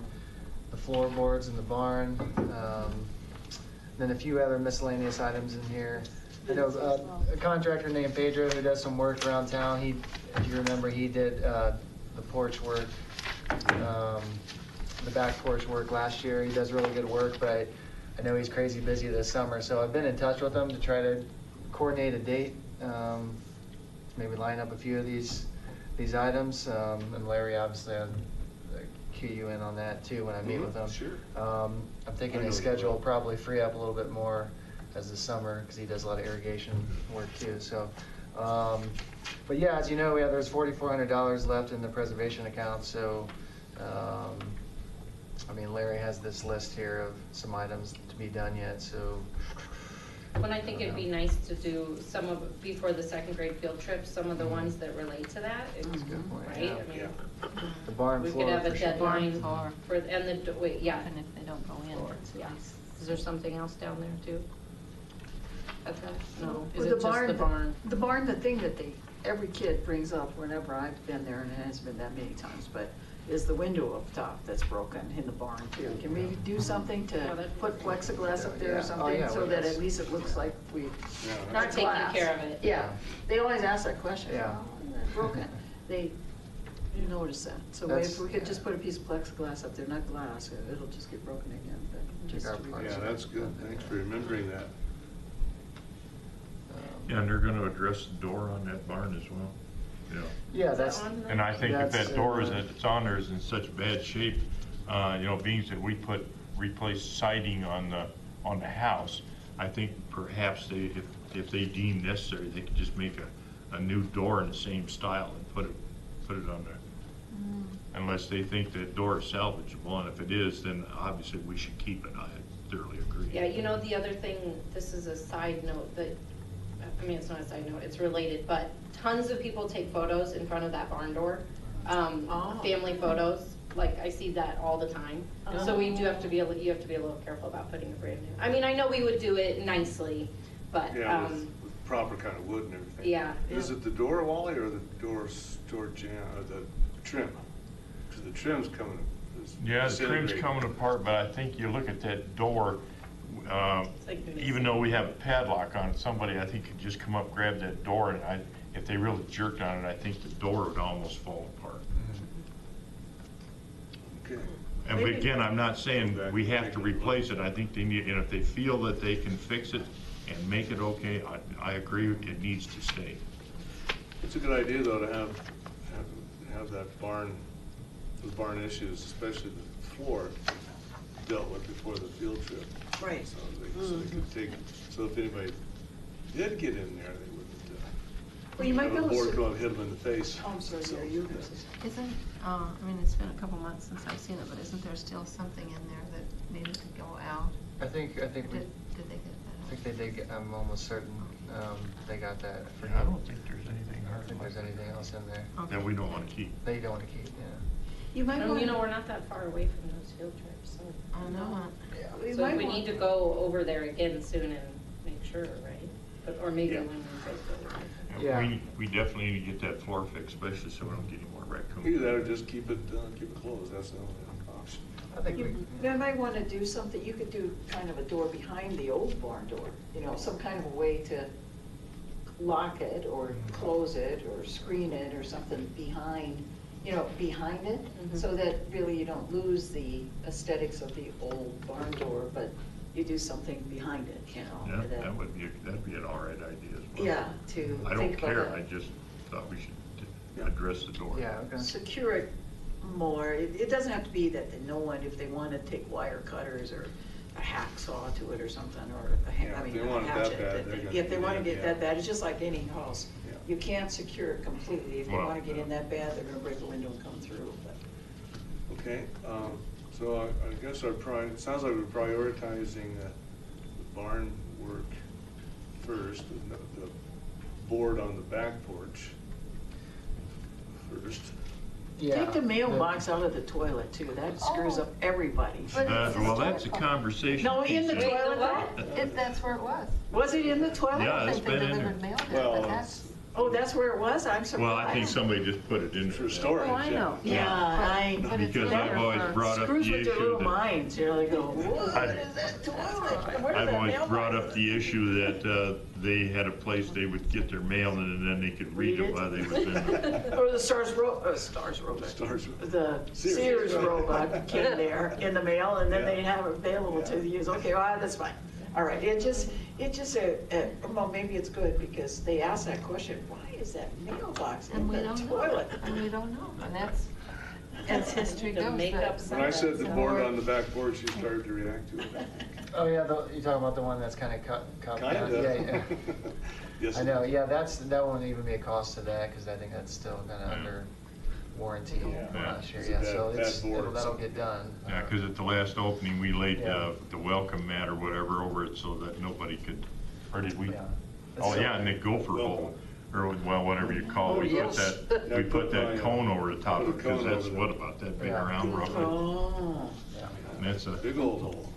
Speaker 5: the floorboards in the barn, then a few other miscellaneous items in here. I know a contractor named Pedro who does some work around town. He, if you remember, he did the porch work, the back porch work last year. He does really good work, but I know he's crazy busy this summer, so I've been in touch with him to try to coordinate a date, maybe line up a few of these items. And Larry, obviously, I'd cue you in on that too when I meet with him.
Speaker 1: Sure.
Speaker 5: I'm thinking
Speaker 1: I know
Speaker 5: his
Speaker 1: you
Speaker 5: schedule
Speaker 1: will.
Speaker 5: will probably free up a little bit more as the summer, because he does a lot of irrigation work too, so. But yeah, as you know, there's $4,400 left in the preservation account, so, I mean, Larry has this list here of some items to be done yet, so.
Speaker 10: But I think it'd be nice to do some of, before the second grade field trip, some of the ones that relate to that.
Speaker 5: That's a good point.
Speaker 10: Right, I mean,
Speaker 5: The barn
Speaker 10: we
Speaker 5: floor
Speaker 10: could have a
Speaker 5: for sure.
Speaker 10: deadline
Speaker 2: Barn
Speaker 10: for, and the, wait, yeah.
Speaker 2: Even if they don't go in, it's at
Speaker 10: Yeah.
Speaker 2: least.
Speaker 10: Is there something else down there too? Okay, no, is
Speaker 9: With
Speaker 10: it just the barn?
Speaker 9: The barn, the thing that every kid brings up whenever I've been there, and it hasn't been that many times, but is the window up top that's broken in the barn too. Can we do something to put plexiglass up there
Speaker 5: Yeah.
Speaker 9: or
Speaker 5: Oh,
Speaker 9: something,
Speaker 5: yeah,
Speaker 9: so
Speaker 5: well,
Speaker 9: that
Speaker 5: that's-
Speaker 9: at least it looks like we.
Speaker 1: Yeah,
Speaker 10: Not taking
Speaker 9: glass.
Speaker 10: care of it.
Speaker 9: Yeah, they always ask that question.
Speaker 5: Yeah.
Speaker 9: "Oh, they're broken. They notice that. So if we could just put a piece of plexiglass up there, not glass, it'll just get broken again, but just.
Speaker 5: our
Speaker 9: to
Speaker 5: part.
Speaker 1: yeah, that's good. Thanks for remembering that.
Speaker 4: Yeah, and they're gonna address the door on that barn as well. Yeah.
Speaker 5: Yeah,
Speaker 10: Is that
Speaker 5: that's,
Speaker 10: on there?
Speaker 4: And I think if
Speaker 5: That's,
Speaker 4: that door it's on there is in such bad shape, you know, being that we replace siding on the house, I think perhaps if they deem necessary, they could just make a new door in the same style and put it on there. Unless they think that door is salvageable, and if it is, then obviously we should keep it. I thoroughly agree.
Speaker 10: Yeah, you know, the other thing, this is a side note that, I mean, it's not a side note, it's related, but tons of people take photos in front of that barn door. Family photos, like I see that all the time. So we do have to be, you have to be a little careful about putting a brand new. I mean, I know we would do it nicely, but,
Speaker 1: Yeah, with proper kind of wood and everything.
Speaker 10: yeah.
Speaker 1: Is it the door, Wally, or the door or the trim? Because the trim's coming.
Speaker 4: Yeah, the trim's
Speaker 1: disintegrating.
Speaker 4: coming apart, but I think you look at that door,
Speaker 10: like
Speaker 4: even though we have a padlock on it, somebody, I think, could just come up, grab that door, and if they really jerked on it, I think the door would almost fall apart.
Speaker 1: Okay.
Speaker 4: And again, I'm not saying we have to replace it. I think they need, and if they feel that they can fix it, and make it okay. I agree, it needs to stay.
Speaker 1: It's a good idea, though, to have that barn, those barn issues, especially the floor, dealt with before the field trip.
Speaker 9: Right.
Speaker 1: So they could take, so if anybody did get in there, they wouldn't,
Speaker 9: Well, you might be
Speaker 1: have a
Speaker 9: able to.
Speaker 1: board go and hit them in the face.
Speaker 9: Oh, I'm sorry,
Speaker 1: So,
Speaker 9: Gary, you.
Speaker 2: Isn't, I mean, it's been a couple months since I've seen it, but isn't there still something in there that needed to go out?
Speaker 5: I think we,
Speaker 2: Did they get
Speaker 5: I
Speaker 2: that
Speaker 5: think they did, I'm almost certain, they got that.
Speaker 4: I don't think there's anything
Speaker 5: I don't
Speaker 4: hard
Speaker 5: think there's anything else in there.
Speaker 2: out?
Speaker 4: that we don't want to keep.
Speaker 5: That you don't want to keep, yeah.
Speaker 9: You might want.
Speaker 10: You know, we're not that far away from those field trips, so.
Speaker 2: I know it.
Speaker 9: You
Speaker 10: So
Speaker 9: might
Speaker 10: we
Speaker 9: want-
Speaker 10: need to go over there again soon and make sure, right? But, or maybe
Speaker 4: Yeah.
Speaker 10: when we guys go there.
Speaker 5: Yeah.
Speaker 4: We definitely need to get that floor fixed, especially so we don't get any more raccoons.
Speaker 1: Either that or just keep it closed, that's the only option.
Speaker 5: I think we,
Speaker 9: You might want to do something, you could do kind of a door behind the old barn door, you know, some kind of a way to lock it or close it or screen it or something behind, you know, behind it, so that really you don't lose the aesthetics of the old barn door, but you do something behind it, you know.
Speaker 4: Yeah, that'd be an all right idea as well.
Speaker 9: Yeah, to
Speaker 4: I don't
Speaker 9: think about
Speaker 4: care,
Speaker 9: that.
Speaker 4: I just thought we should address the door.
Speaker 5: yeah, okay.
Speaker 9: Secure it more. It doesn't have to be that no one, if they want to take wire cutters or a hacksaw to it or something, or
Speaker 1: Yeah, if they want it that
Speaker 9: hatchet.
Speaker 1: bad, they're gonna
Speaker 9: If they
Speaker 1: get
Speaker 9: want to
Speaker 1: in,
Speaker 9: get
Speaker 1: yeah.
Speaker 9: that bad, it's just like any house.
Speaker 1: Yeah.
Speaker 9: You can't secure it completely. If they
Speaker 4: Well,
Speaker 9: want to get in that bad, they're going to break the window and come through, but.
Speaker 1: Okay, so I guess it sounds like we're prioritizing the barn work first, the board on the back porch first.
Speaker 9: Take the mailbox out of the toilet too. That screws up everybody.
Speaker 4: Well, that's a conversation.
Speaker 9: No, in the
Speaker 4: piece.
Speaker 9: toilet though?
Speaker 2: If that's where it was.
Speaker 9: Was it in the toilet?
Speaker 4: Yeah,
Speaker 2: I
Speaker 4: it's
Speaker 2: think they
Speaker 4: been in
Speaker 2: delivered
Speaker 4: there.
Speaker 2: mail there,
Speaker 1: Well,
Speaker 2: but that's,
Speaker 9: Oh, that's where it was? I'm surprised.
Speaker 4: Well, I think somebody just put it in
Speaker 1: For
Speaker 4: there.
Speaker 1: storage.
Speaker 2: oh, I know.
Speaker 9: Yeah,
Speaker 2: But it's
Speaker 4: Because I've
Speaker 2: there
Speaker 4: always
Speaker 2: for-
Speaker 4: brought up
Speaker 9: Screws
Speaker 4: the
Speaker 9: with their
Speaker 4: issue
Speaker 9: little
Speaker 4: that,
Speaker 9: minds, you know, they go, what
Speaker 4: I-
Speaker 9: is that toilet? Where did
Speaker 4: I've
Speaker 9: that
Speaker 4: always
Speaker 9: mailbox
Speaker 4: brought up the issue that they had a place they would get their mail in and then they could read
Speaker 9: Read
Speaker 4: it
Speaker 9: it?
Speaker 4: while they was in there.
Speaker 9: Or the Stars robot.
Speaker 1: Stars.
Speaker 9: The Sears robot came there in the mail, and then
Speaker 1: Yeah.
Speaker 9: they have it available to use. Okay, well, that's fine. All right, it just, well, maybe it's good, because they asked that question, why is that mailbox in
Speaker 2: and we
Speaker 9: the
Speaker 2: don't know,
Speaker 9: toilet?
Speaker 2: and we don't know, and that's, as history
Speaker 10: To
Speaker 2: goes.
Speaker 10: make
Speaker 2: that-
Speaker 10: up
Speaker 1: When I said the board
Speaker 2: Or-
Speaker 1: on the back porch, you started to react to it.
Speaker 5: Oh, yeah, you talking about the one that's kind of cut down? Yeah, yeah.
Speaker 1: Kinda. Yes.
Speaker 5: I know, yeah, that won't even be a cost to that, because I think that's still kind of under warranty
Speaker 1: Yeah.
Speaker 5: last year,
Speaker 1: It's a
Speaker 5: yeah,
Speaker 1: bad-
Speaker 5: so
Speaker 1: bad
Speaker 5: it's,
Speaker 1: board or
Speaker 5: that'll
Speaker 1: something.
Speaker 5: get done.
Speaker 4: Yeah, because at the last opening, we laid
Speaker 5: Yeah.
Speaker 4: the welcome mat or whatever over it so that nobody could, or did we?
Speaker 5: Yeah.
Speaker 4: Oh, yeah, and the gopher hole, or well, whatever you call
Speaker 9: Oh,
Speaker 4: it. We put
Speaker 9: yes.
Speaker 4: that, we
Speaker 1: Yeah,
Speaker 4: put that
Speaker 1: my,
Speaker 4: cone over the top of it,
Speaker 1: put a cone
Speaker 4: because that's,
Speaker 1: over
Speaker 4: what,
Speaker 1: there.
Speaker 4: about that big
Speaker 5: Yeah.
Speaker 4: around roughly?
Speaker 9: Oh.
Speaker 4: And that's a,
Speaker 1: Big old hole.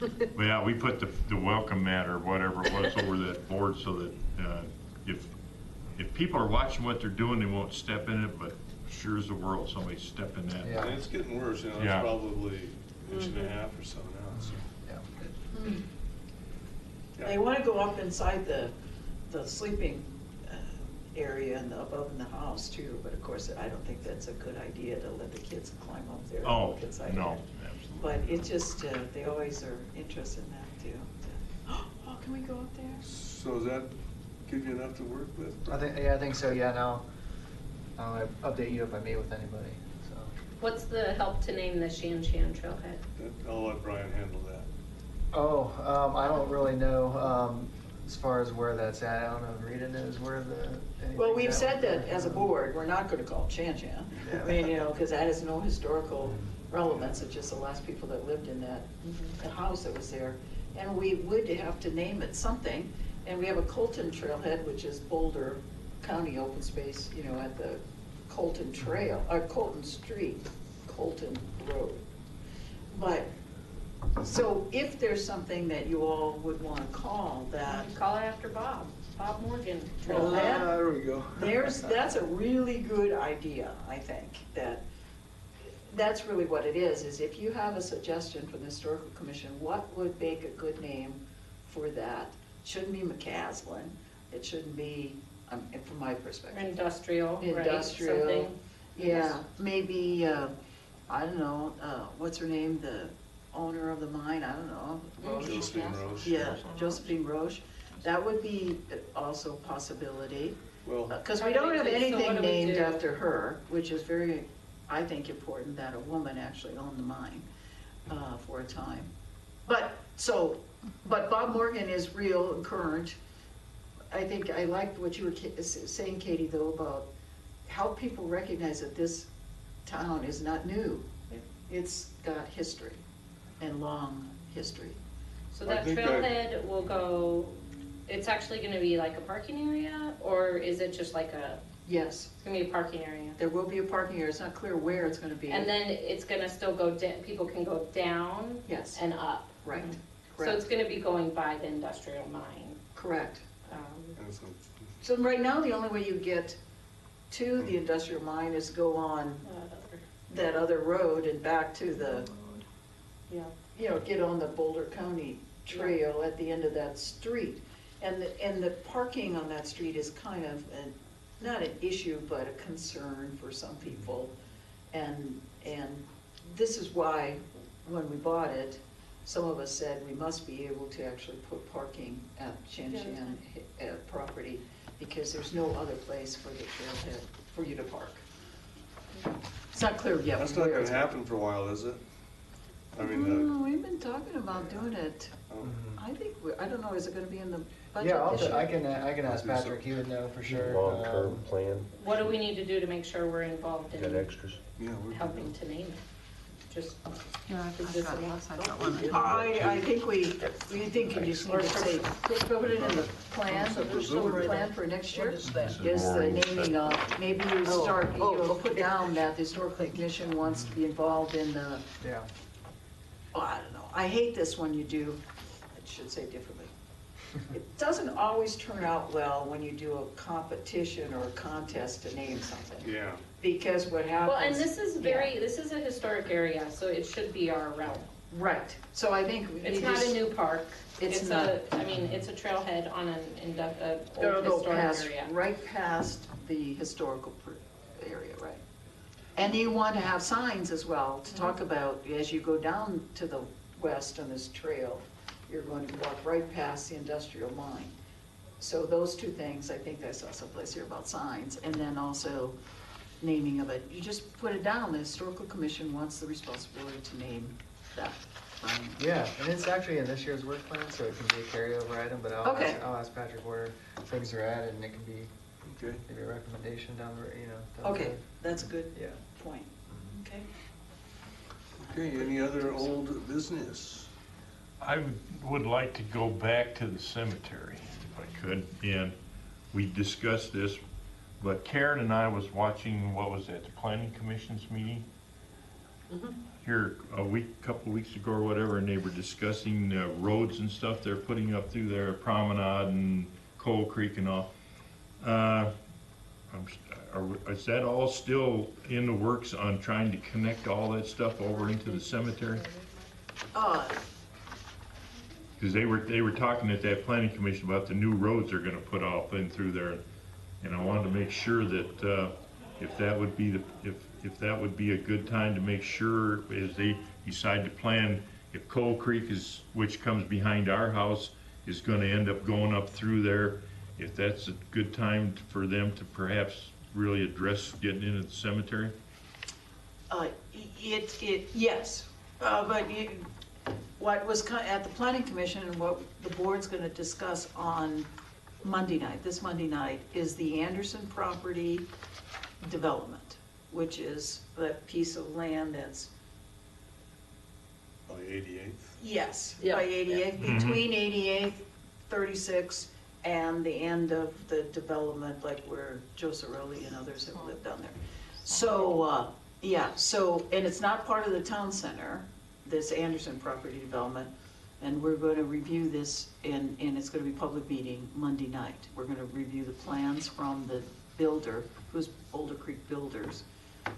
Speaker 4: but yeah, we put the welcome mat or whatever it was over that board so that if people are watching what they're doing, they won't step in it, but sure as the world, somebody's stepping that.
Speaker 5: Yeah.
Speaker 1: And it's getting worse, you know,
Speaker 4: Yeah.
Speaker 1: it's probably inch and a half or so now, so.
Speaker 5: Yeah.
Speaker 1: Yeah.
Speaker 9: They want to go up inside the sleeping area and above in the house too, but of course, I don't think that's a good idea to let the kids climb up there and
Speaker 4: Oh,
Speaker 9: look inside
Speaker 4: no,
Speaker 9: there.
Speaker 4: absolutely.
Speaker 9: But it just, they always are interested in that too. Oh, can we go up there?
Speaker 1: So does that give you enough to work with?
Speaker 5: I think so, yeah, now, I'll update you if I meet with anybody, so.
Speaker 10: What's the help to name the Shan Shan Trailhead?
Speaker 1: I'll let Brian handle that.
Speaker 5: Oh, I don't really know, as far as where that's at, I don't know if Rita knows where anything
Speaker 9: Well, we've
Speaker 5: that
Speaker 9: said
Speaker 5: would
Speaker 9: that
Speaker 5: be.
Speaker 9: as a board, we're not gonna call it Chan Chan. I mean, you know, because that has no historical relevance, it's just the last people that lived in that house that was there. And we would have to name it something, and we have a Colton Trailhead, which is Boulder County Open Space, you know, at the Colton Trail, or Colton Street, Colton Road. But, so if there's something that you all would want to call that,
Speaker 10: Call it after Bob Morgan.
Speaker 9: Well, that-
Speaker 1: There we go.
Speaker 9: that's a really good idea, I think, that's really what it is if you have a suggestion from the Historical Commission, what would make a good name for that? Shouldn't be McCaslin, it shouldn't be, from my perspective.
Speaker 10: Industrial, right?
Speaker 9: Industrial,
Speaker 10: Something.
Speaker 9: yeah, maybe, I don't know, what's her name, the owner of the mine, I don't know. Roche.
Speaker 1: Josephine Roche.
Speaker 9: Yeah, Josephine Roche. That would be also a possibility.
Speaker 1: Well,
Speaker 9: Because
Speaker 10: How
Speaker 9: we
Speaker 10: do
Speaker 9: don't
Speaker 10: we
Speaker 9: have
Speaker 10: do- so what
Speaker 9: anything
Speaker 10: do we
Speaker 9: named
Speaker 10: do?
Speaker 9: after her, which is very, I think, important that a woman actually owned the mine for a time. But Bob Morgan is real and current. I think I liked what you were saying, Katie, though, about how people recognize that this town is not new. It's got history and long history.
Speaker 10: So
Speaker 1: I
Speaker 10: that
Speaker 1: think
Speaker 10: trailhead will go, it's actually gonna be like a parking area, or is it just like
Speaker 9: Yes,
Speaker 10: it's gonna be a parking area?
Speaker 9: there will be a parking area. It's not clear where it's gonna be.
Speaker 10: And then it's gonna still go people can go down
Speaker 9: Yes,
Speaker 10: and up.
Speaker 9: right,
Speaker 10: So it's
Speaker 9: correct,
Speaker 10: gonna be going by the industrial mine.
Speaker 9: correct.
Speaker 10: Um,
Speaker 1: and so-
Speaker 9: So right now, the only way you get to the industrial mine is go on that other road and back to the,
Speaker 10: Yeah.
Speaker 9: get on the Boulder County Trail at the end of that street. And the parking on that street is kind of, not an issue, but a concern for some people. And this is why, when we bought it, some of us said we must be able to actually put parking at Shanshan property, because there's no other place for the trailhead for you to park. It's not clear yet.
Speaker 1: That's not
Speaker 9: where
Speaker 1: gonna
Speaker 9: it's
Speaker 1: happen for a while, is it? I mean,
Speaker 9: No, we've been talking about doing it. I think, I don't know, is it gonna be in the budget
Speaker 5: Yeah,
Speaker 9: this year?
Speaker 5: I can ask Patrick, he would know for sure.
Speaker 6: Long-term plan,
Speaker 10: What do we need to do to make sure we're involved
Speaker 6: got
Speaker 10: in
Speaker 6: extras?
Speaker 1: yeah, we're.
Speaker 10: helping to name it? Just,
Speaker 2: Yeah, I've
Speaker 10: Is this
Speaker 2: got
Speaker 10: enough?
Speaker 2: lots, I've got one.
Speaker 9: I think we think you just need to say, put it in the plan, the plan for next year. Is the naming of, maybe you start, put down that the historical commission wants to be involved in the,
Speaker 5: Yeah.
Speaker 9: I don't know, I hate this when you do, I should say differently. It doesn't always turn out well when you do a competition or a contest to name something,
Speaker 1: Yeah,
Speaker 9: because what happens.
Speaker 10: well, and this is this is a historic area, so it should be our realm.
Speaker 9: Right, so I think.
Speaker 10: It's not a new park.
Speaker 9: It's not.
Speaker 10: I mean, it's a trailhead on an
Speaker 9: It'll
Speaker 10: old
Speaker 9: go
Speaker 10: historic
Speaker 9: past,
Speaker 10: area.
Speaker 9: right past the historical area, right? And you want to have signs as well to talk about, as you go down to the west on this trail, you're going to walk right past the industrial mine. So those two things, I think I saw someplace here about signs, and then also naming of it. You just put it down, the historical commission wants the responsibility to name that.
Speaker 5: Yeah, and it's actually in this year's work plan, so it can be a carryover item, but
Speaker 9: Okay.
Speaker 5: I'll ask Patrick where things are at, and it can be
Speaker 1: okay.
Speaker 5: maybe a recommendation down the, down the
Speaker 9: Okay,
Speaker 5: road.
Speaker 9: that's a good
Speaker 5: Yeah.
Speaker 9: point. Okay.
Speaker 1: Okay, any other old business?
Speaker 4: I would like to go back to the cemetery, if I could, and we discussed this, but Karen and I was watching, what was that, the planning commission's meeting? Here couple weeks ago or whatever, and they were discussing roads and stuff they're putting up through there, Promenade and Coal Creek and all. Is that all still in the works on trying to connect all that stuff over into the cemetery? Because they were talking at that planning commission about the new roads they're gonna put off in through there. And I wanted to make sure that, if that would be if that would be a good time to make sure, as they decide to plan, if Coal Creek which comes behind our house, is gonna end up going up through there, if that's a good time for them to perhaps really address getting into the cemetery?
Speaker 9: Yes, but what was at the planning commission and what the board's gonna discuss on Monday night, this Monday night, is the Anderson property development, which is that piece of land that's,
Speaker 1: By 88th?
Speaker 9: yes,
Speaker 3: Yeah.
Speaker 9: by 88th, between 88th, 36, and the end of the development, like where Joe Cirelli and others have lived down there. So, and it's not part of the town center, this Anderson property development, and we're going to review this, and it's going to be a public meeting Monday night. We're going to review the plans from the builder, who's Boulder Creek Builders,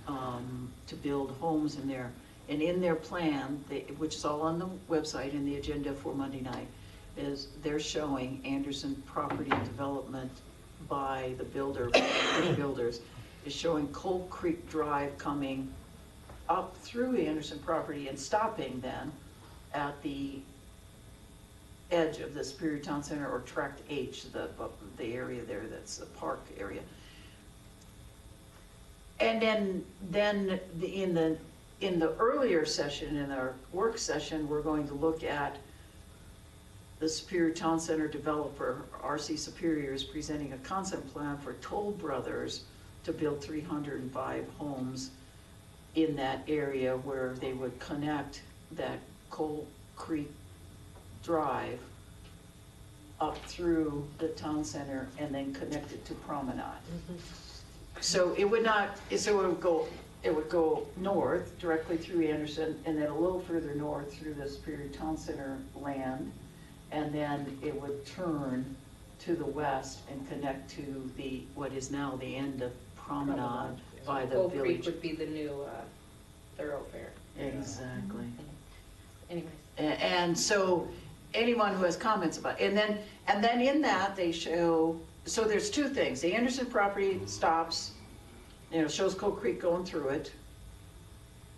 Speaker 9: to build homes in there. And in their plan, which is all on the website and the agenda for Monday night, is they're showing Anderson property development by the builder, builders, is showing Coal Creek Drive coming up through Anderson property and stopping then at the edge of the Superior Town Center, or Tract H, the area there that's the park area. And then in the earlier session, in our work session, we're going to look at the Superior Town Center developer, RC Superior, is presenting a concept plan for Toll Brothers to build 305 homes in that area where they would connect that Coal Creek Drive up through the town center and then connect it to Promenade. So it would not, so it would go north directly through Anderson, and then a little further north through the Superior Town Center land, and then it would turn to the west and connect to what is now the end of Promenade by the
Speaker 10: Coal Creek
Speaker 9: village.
Speaker 10: would be the new thoroughfare.
Speaker 9: Exactly.
Speaker 10: Anyways.
Speaker 9: And so anyone who has comments about, and then in that they show, so there's two things. The Anderson property stops, shows Coal Creek going through it,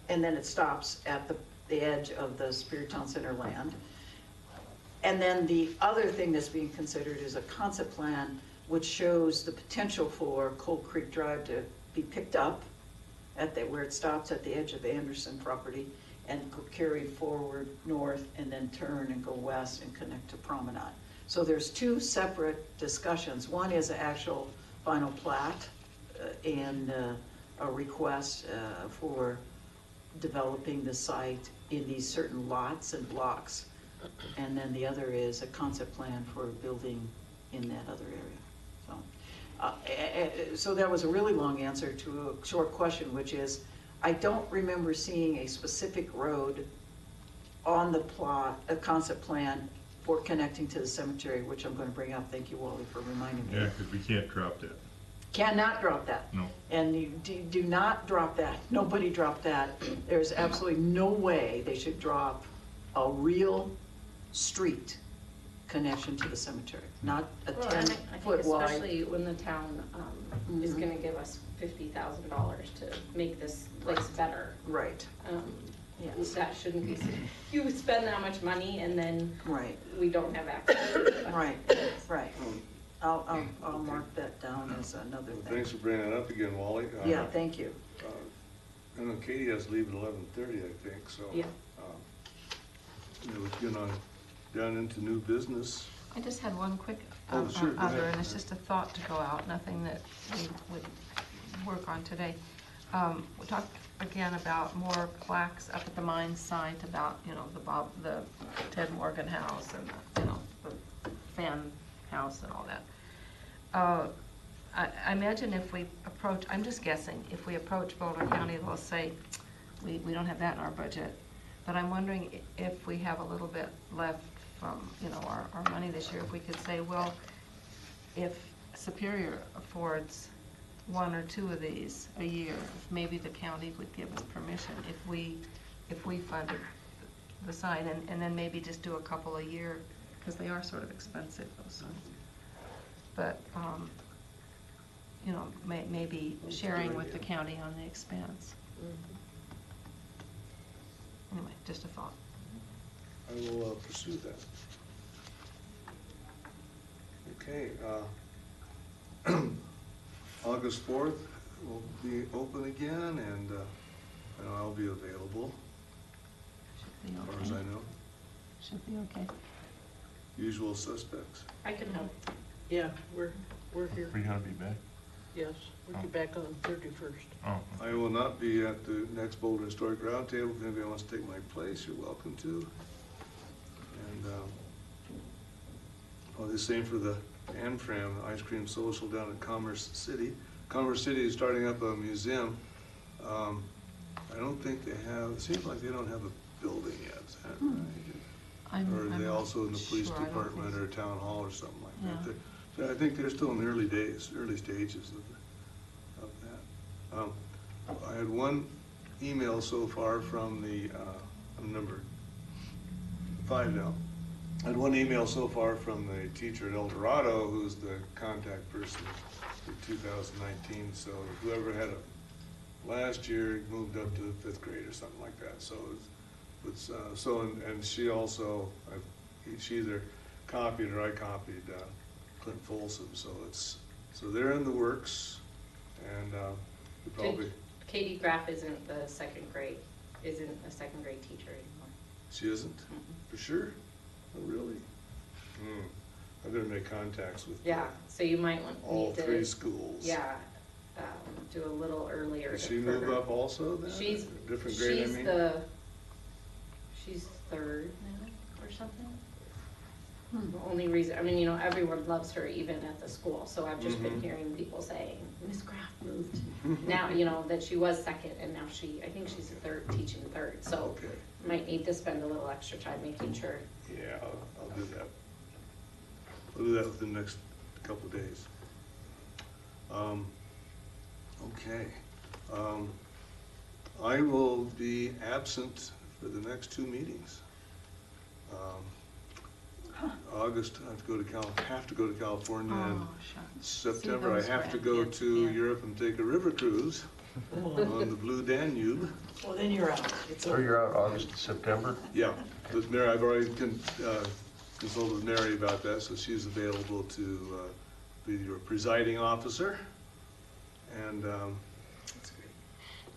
Speaker 9: and then it stops at the edge of the Superior Town Center land. And then the other thing that's being considered is a concept plan which shows the potential for Coal Creek Drive to be picked up where it stops at the edge of the Anderson property, and carry forward north and then turn and go west and connect to Promenade. So there's two separate discussions. One is an actual final plat and a request for developing the site in these certain lots and blocks. And then the other is a concept plan for building in that other area. So that was a really long answer to a short question, which is, I don't remember seeing a specific road on the plot, a concept plan for connecting to the cemetery, which I'm going to bring up. Thank you, Wally, for reminding me.
Speaker 4: Yeah, because we can't drop that.
Speaker 9: Cannot drop that.
Speaker 4: No.
Speaker 9: And you do not drop that. Nobody drop that. There's absolutely no way they should drop a real street connection to the cemetery, not a
Speaker 10: Well, and I
Speaker 9: 10-foot
Speaker 10: think
Speaker 9: wide.
Speaker 10: especially when the town is gonna give us $50,000 to make this place better.
Speaker 9: Right. Yes.
Speaker 10: That shouldn't be, you spend that much money and then
Speaker 9: Right.
Speaker 10: we don't have access to it.
Speaker 9: Right. I'll mark that down as another
Speaker 1: Well,
Speaker 9: thing.
Speaker 1: thanks for bringing that up again, Wally.
Speaker 9: Yeah, thank you.
Speaker 1: I know Katie has to leave at 11:30, I think, so.
Speaker 10: Yeah.
Speaker 1: Let's get on down into new business.
Speaker 2: I just had one quick
Speaker 1: Oh, sure, go
Speaker 2: other,
Speaker 1: ahead.
Speaker 2: and it's just a thought to go out, nothing that we would work on today. We talked again about more plaques up at the mine site about, the Ted Morgan house and, the fan house and all that. I imagine if we approach, I'm just guessing, if we approach Boulder County, they'll say, we don't have that in our budget. But I'm wondering if we have a little bit left from, our money this year, if we could say, well, if Superior affords one or two of these a year, maybe the county would give us permission if we funded the sign, and then maybe just do a couple a year, because they are sort of expensive, those signs. But, maybe sharing with the county on the expense. Anyway, just a thought.
Speaker 1: I will pursue that. Okay, August 4th will be open again, and I'll be available,
Speaker 2: Should be
Speaker 1: as far as
Speaker 2: okay.
Speaker 1: I know.
Speaker 2: Should be okay.
Speaker 1: Usual suspects.
Speaker 10: I can help.
Speaker 3: Yeah, we're here.
Speaker 4: We gotta be back.
Speaker 3: Yes, we'll be back on 31st.
Speaker 4: Oh,
Speaker 1: I will not be at the next Boulder Historic Roundtable. If anybody wants to take my place, you're welcome to. And the same for the ANFRAM, Ice Cream Social down in Commerce City. Commerce City is starting up a museum. I don't think they have, it seems like they don't have a building yet, is that right? Or are they
Speaker 2: I'm
Speaker 1: also in the police
Speaker 2: sure, I don't
Speaker 1: department
Speaker 2: think
Speaker 1: or town hall or something like
Speaker 2: Yeah.
Speaker 1: that? So I think they're still in the early stages of that. I had one email so far from I'm number 5 now. I had one email so far from the teacher at El Dorado, who's the contact person for 2019. So whoever had it last year moved up to the 5th grade or something like that. So and she also, she either copied, or I copied Clint Folsom, so they're in the works, and we probably,
Speaker 10: Katie Graff isn't a second grade teacher anymore.
Speaker 1: she isn't? For sure? Oh, really? I better make contacts with
Speaker 10: Yeah, so you might want
Speaker 1: all
Speaker 10: need to.
Speaker 1: 3 schools.
Speaker 10: Yeah, do a little earlier.
Speaker 1: Does she move up also then?
Speaker 10: She's,
Speaker 1: Different grade, I mean?
Speaker 10: she's third now or something. The only reason, I mean, everyone loves her even at the school, so I've just been hearing people saying, Miss Graff moved. Now, that she was second and now I think she's third, teaching third, so
Speaker 1: Okay.
Speaker 10: might need to spend a little extra time making sure.
Speaker 1: Yeah, I'll do that. I'll do that within the next couple of days. Okay. I will be absent for the next 2 meetings. August, I have to go to California, and
Speaker 2: Oh, shucks.
Speaker 1: September, I
Speaker 2: See, those
Speaker 1: have to go
Speaker 2: grandkids,
Speaker 1: to
Speaker 2: yeah.
Speaker 1: Europe and take a river cruise on the Blue Danube.
Speaker 9: Well, then you're out. It's
Speaker 6: So
Speaker 9: over.
Speaker 6: you're out August to September?
Speaker 1: Yeah, but Mary, I've already consulted with Mary about that, so she's available to be your presiding officer. And,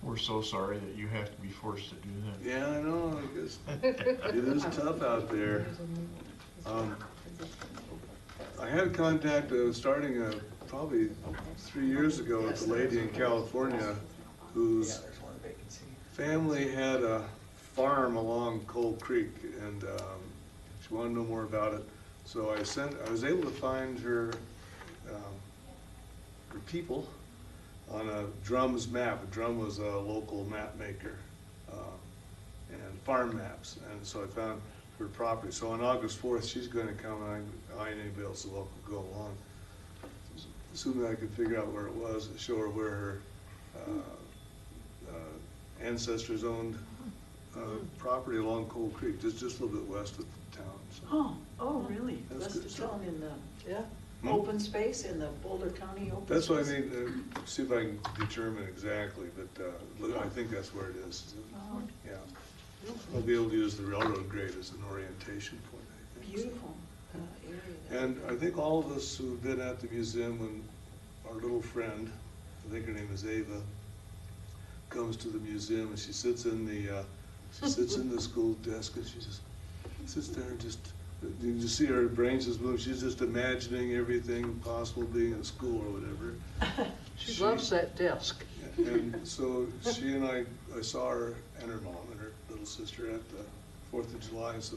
Speaker 4: We're so sorry that you have to be forced to do that.
Speaker 1: yeah, I know, I guess it is tough out there. I had contact, starting probably 3 years ago, with a lady in California whose family had a farm along Cold Creek, and she wanted to know more about it. So I was able to find her people on a Drums map. A Drum was a local map maker, and farm maps. And so I found her property. So on August 4th, she's going to come, and I and anybody else is welcome to go along. Assuming I could figure out where it was, and show her where her ancestors owned property along Cold Creek, just a little bit west of town. So.
Speaker 9: Oh, really?
Speaker 1: That's
Speaker 9: West
Speaker 1: good
Speaker 9: of
Speaker 1: stuff.
Speaker 9: town in the
Speaker 3: Yeah.
Speaker 9: open space, in the Boulder County open space?
Speaker 1: That's what I mean, see if I can determine exactly, but I think that's where it is.
Speaker 9: Oh,
Speaker 1: Yeah. I'll be able to use the railroad grade as an orientation point, I think.
Speaker 9: beautiful area. there.
Speaker 1: And I think all of us who've been at the museum, when our little friend, I think her name is Ava, comes to the museum and she sits in the school desk and she just sits there and you can just see her brain just move. She's just imagining everything possible being in school or whatever.
Speaker 3: She loves that desk.
Speaker 1: And so she and I saw her and her mom and her little sister at the 4th of July, and so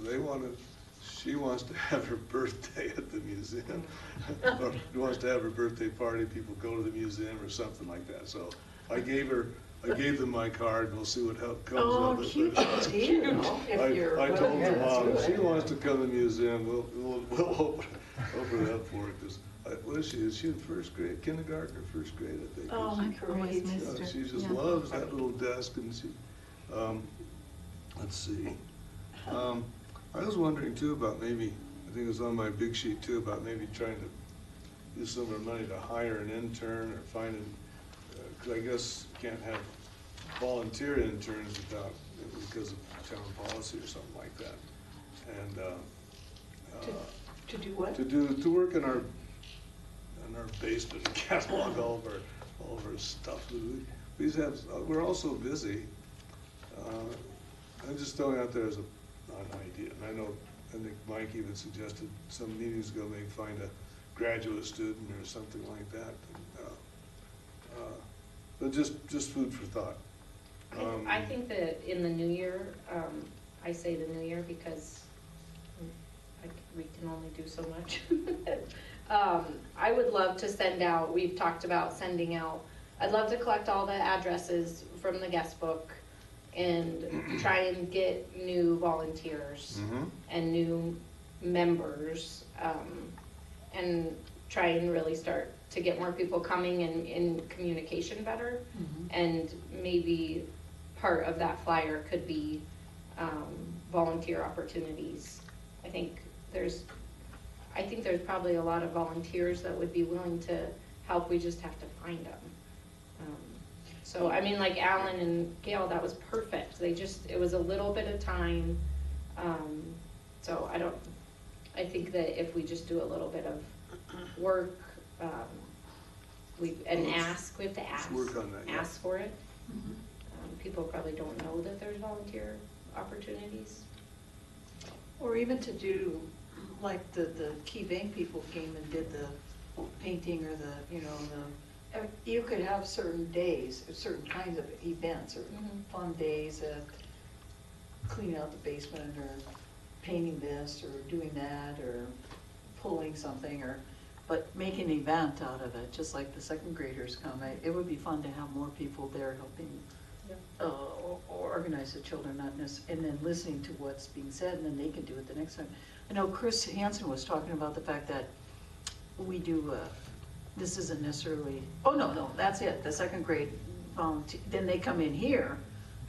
Speaker 1: she wants to have her birthday at the museum. Or wants to have her birthday party, people go to the museum or something like that. So I gave them my card, and we'll see what comes
Speaker 9: Oh,
Speaker 1: of it.
Speaker 9: cute.
Speaker 1: But
Speaker 9: If you're
Speaker 1: I told
Speaker 9: willing
Speaker 1: the
Speaker 9: to
Speaker 1: mom,
Speaker 9: do
Speaker 1: if she
Speaker 9: it.
Speaker 1: wants to come to the museum, we'll open it up for her, because what is she? Is she in first grade, kindergarten or first grade, I think?
Speaker 9: Oh,
Speaker 2: Always
Speaker 9: great.
Speaker 2: missed her.
Speaker 1: She just
Speaker 2: Yeah.
Speaker 1: loves that little desk, and she, let's see. I was wondering too about maybe, I think it was on my big sheet too, about maybe trying to use some of our money to hire an intern or find because I guess you can't have volunteer interns because of town policy or something like that. And,
Speaker 9: To do what?
Speaker 1: to work in our basement and catalog all of our stuff. We're all so busy. I'm just throwing out there as an idea. And I think Mike even suggested some meetings ago, maybe find a graduate student or something like that. But just food for thought.
Speaker 10: I think that in the new year, I say the new year because we can only do so much. I would love to send out, we've talked about sending out, I'd love to collect all the addresses from the guest book and try and get new volunteers and new members, and try and really start to get more people coming and in communication better. And maybe part of that flyer could be volunteer opportunities. I think there's probably a lot of volunteers that would be willing to help. We just have to find them. So, I mean, like Alan and Gail, that was perfect. It was a little bit of time. So I think that if we just do a little bit of work, we have to ask.
Speaker 1: Work on that, yeah.
Speaker 10: Ask for it. People probably don't know that there's volunteer opportunities.
Speaker 9: Or even to do, like the Key Bank people came and did the painting or you could have certain days, certain kinds of events or fun days at cleaning out the basement or painting this or doing that or pulling something but make an event out of it, just like the second graders come. It would be fun to have more people there helping or organize the children, and then listening to what's being said, and then they can do it the next time. I know Chris Hansen was talking about the fact that we do, this isn't necessarily, no, that's it, the second grade volunteer, then they come in here,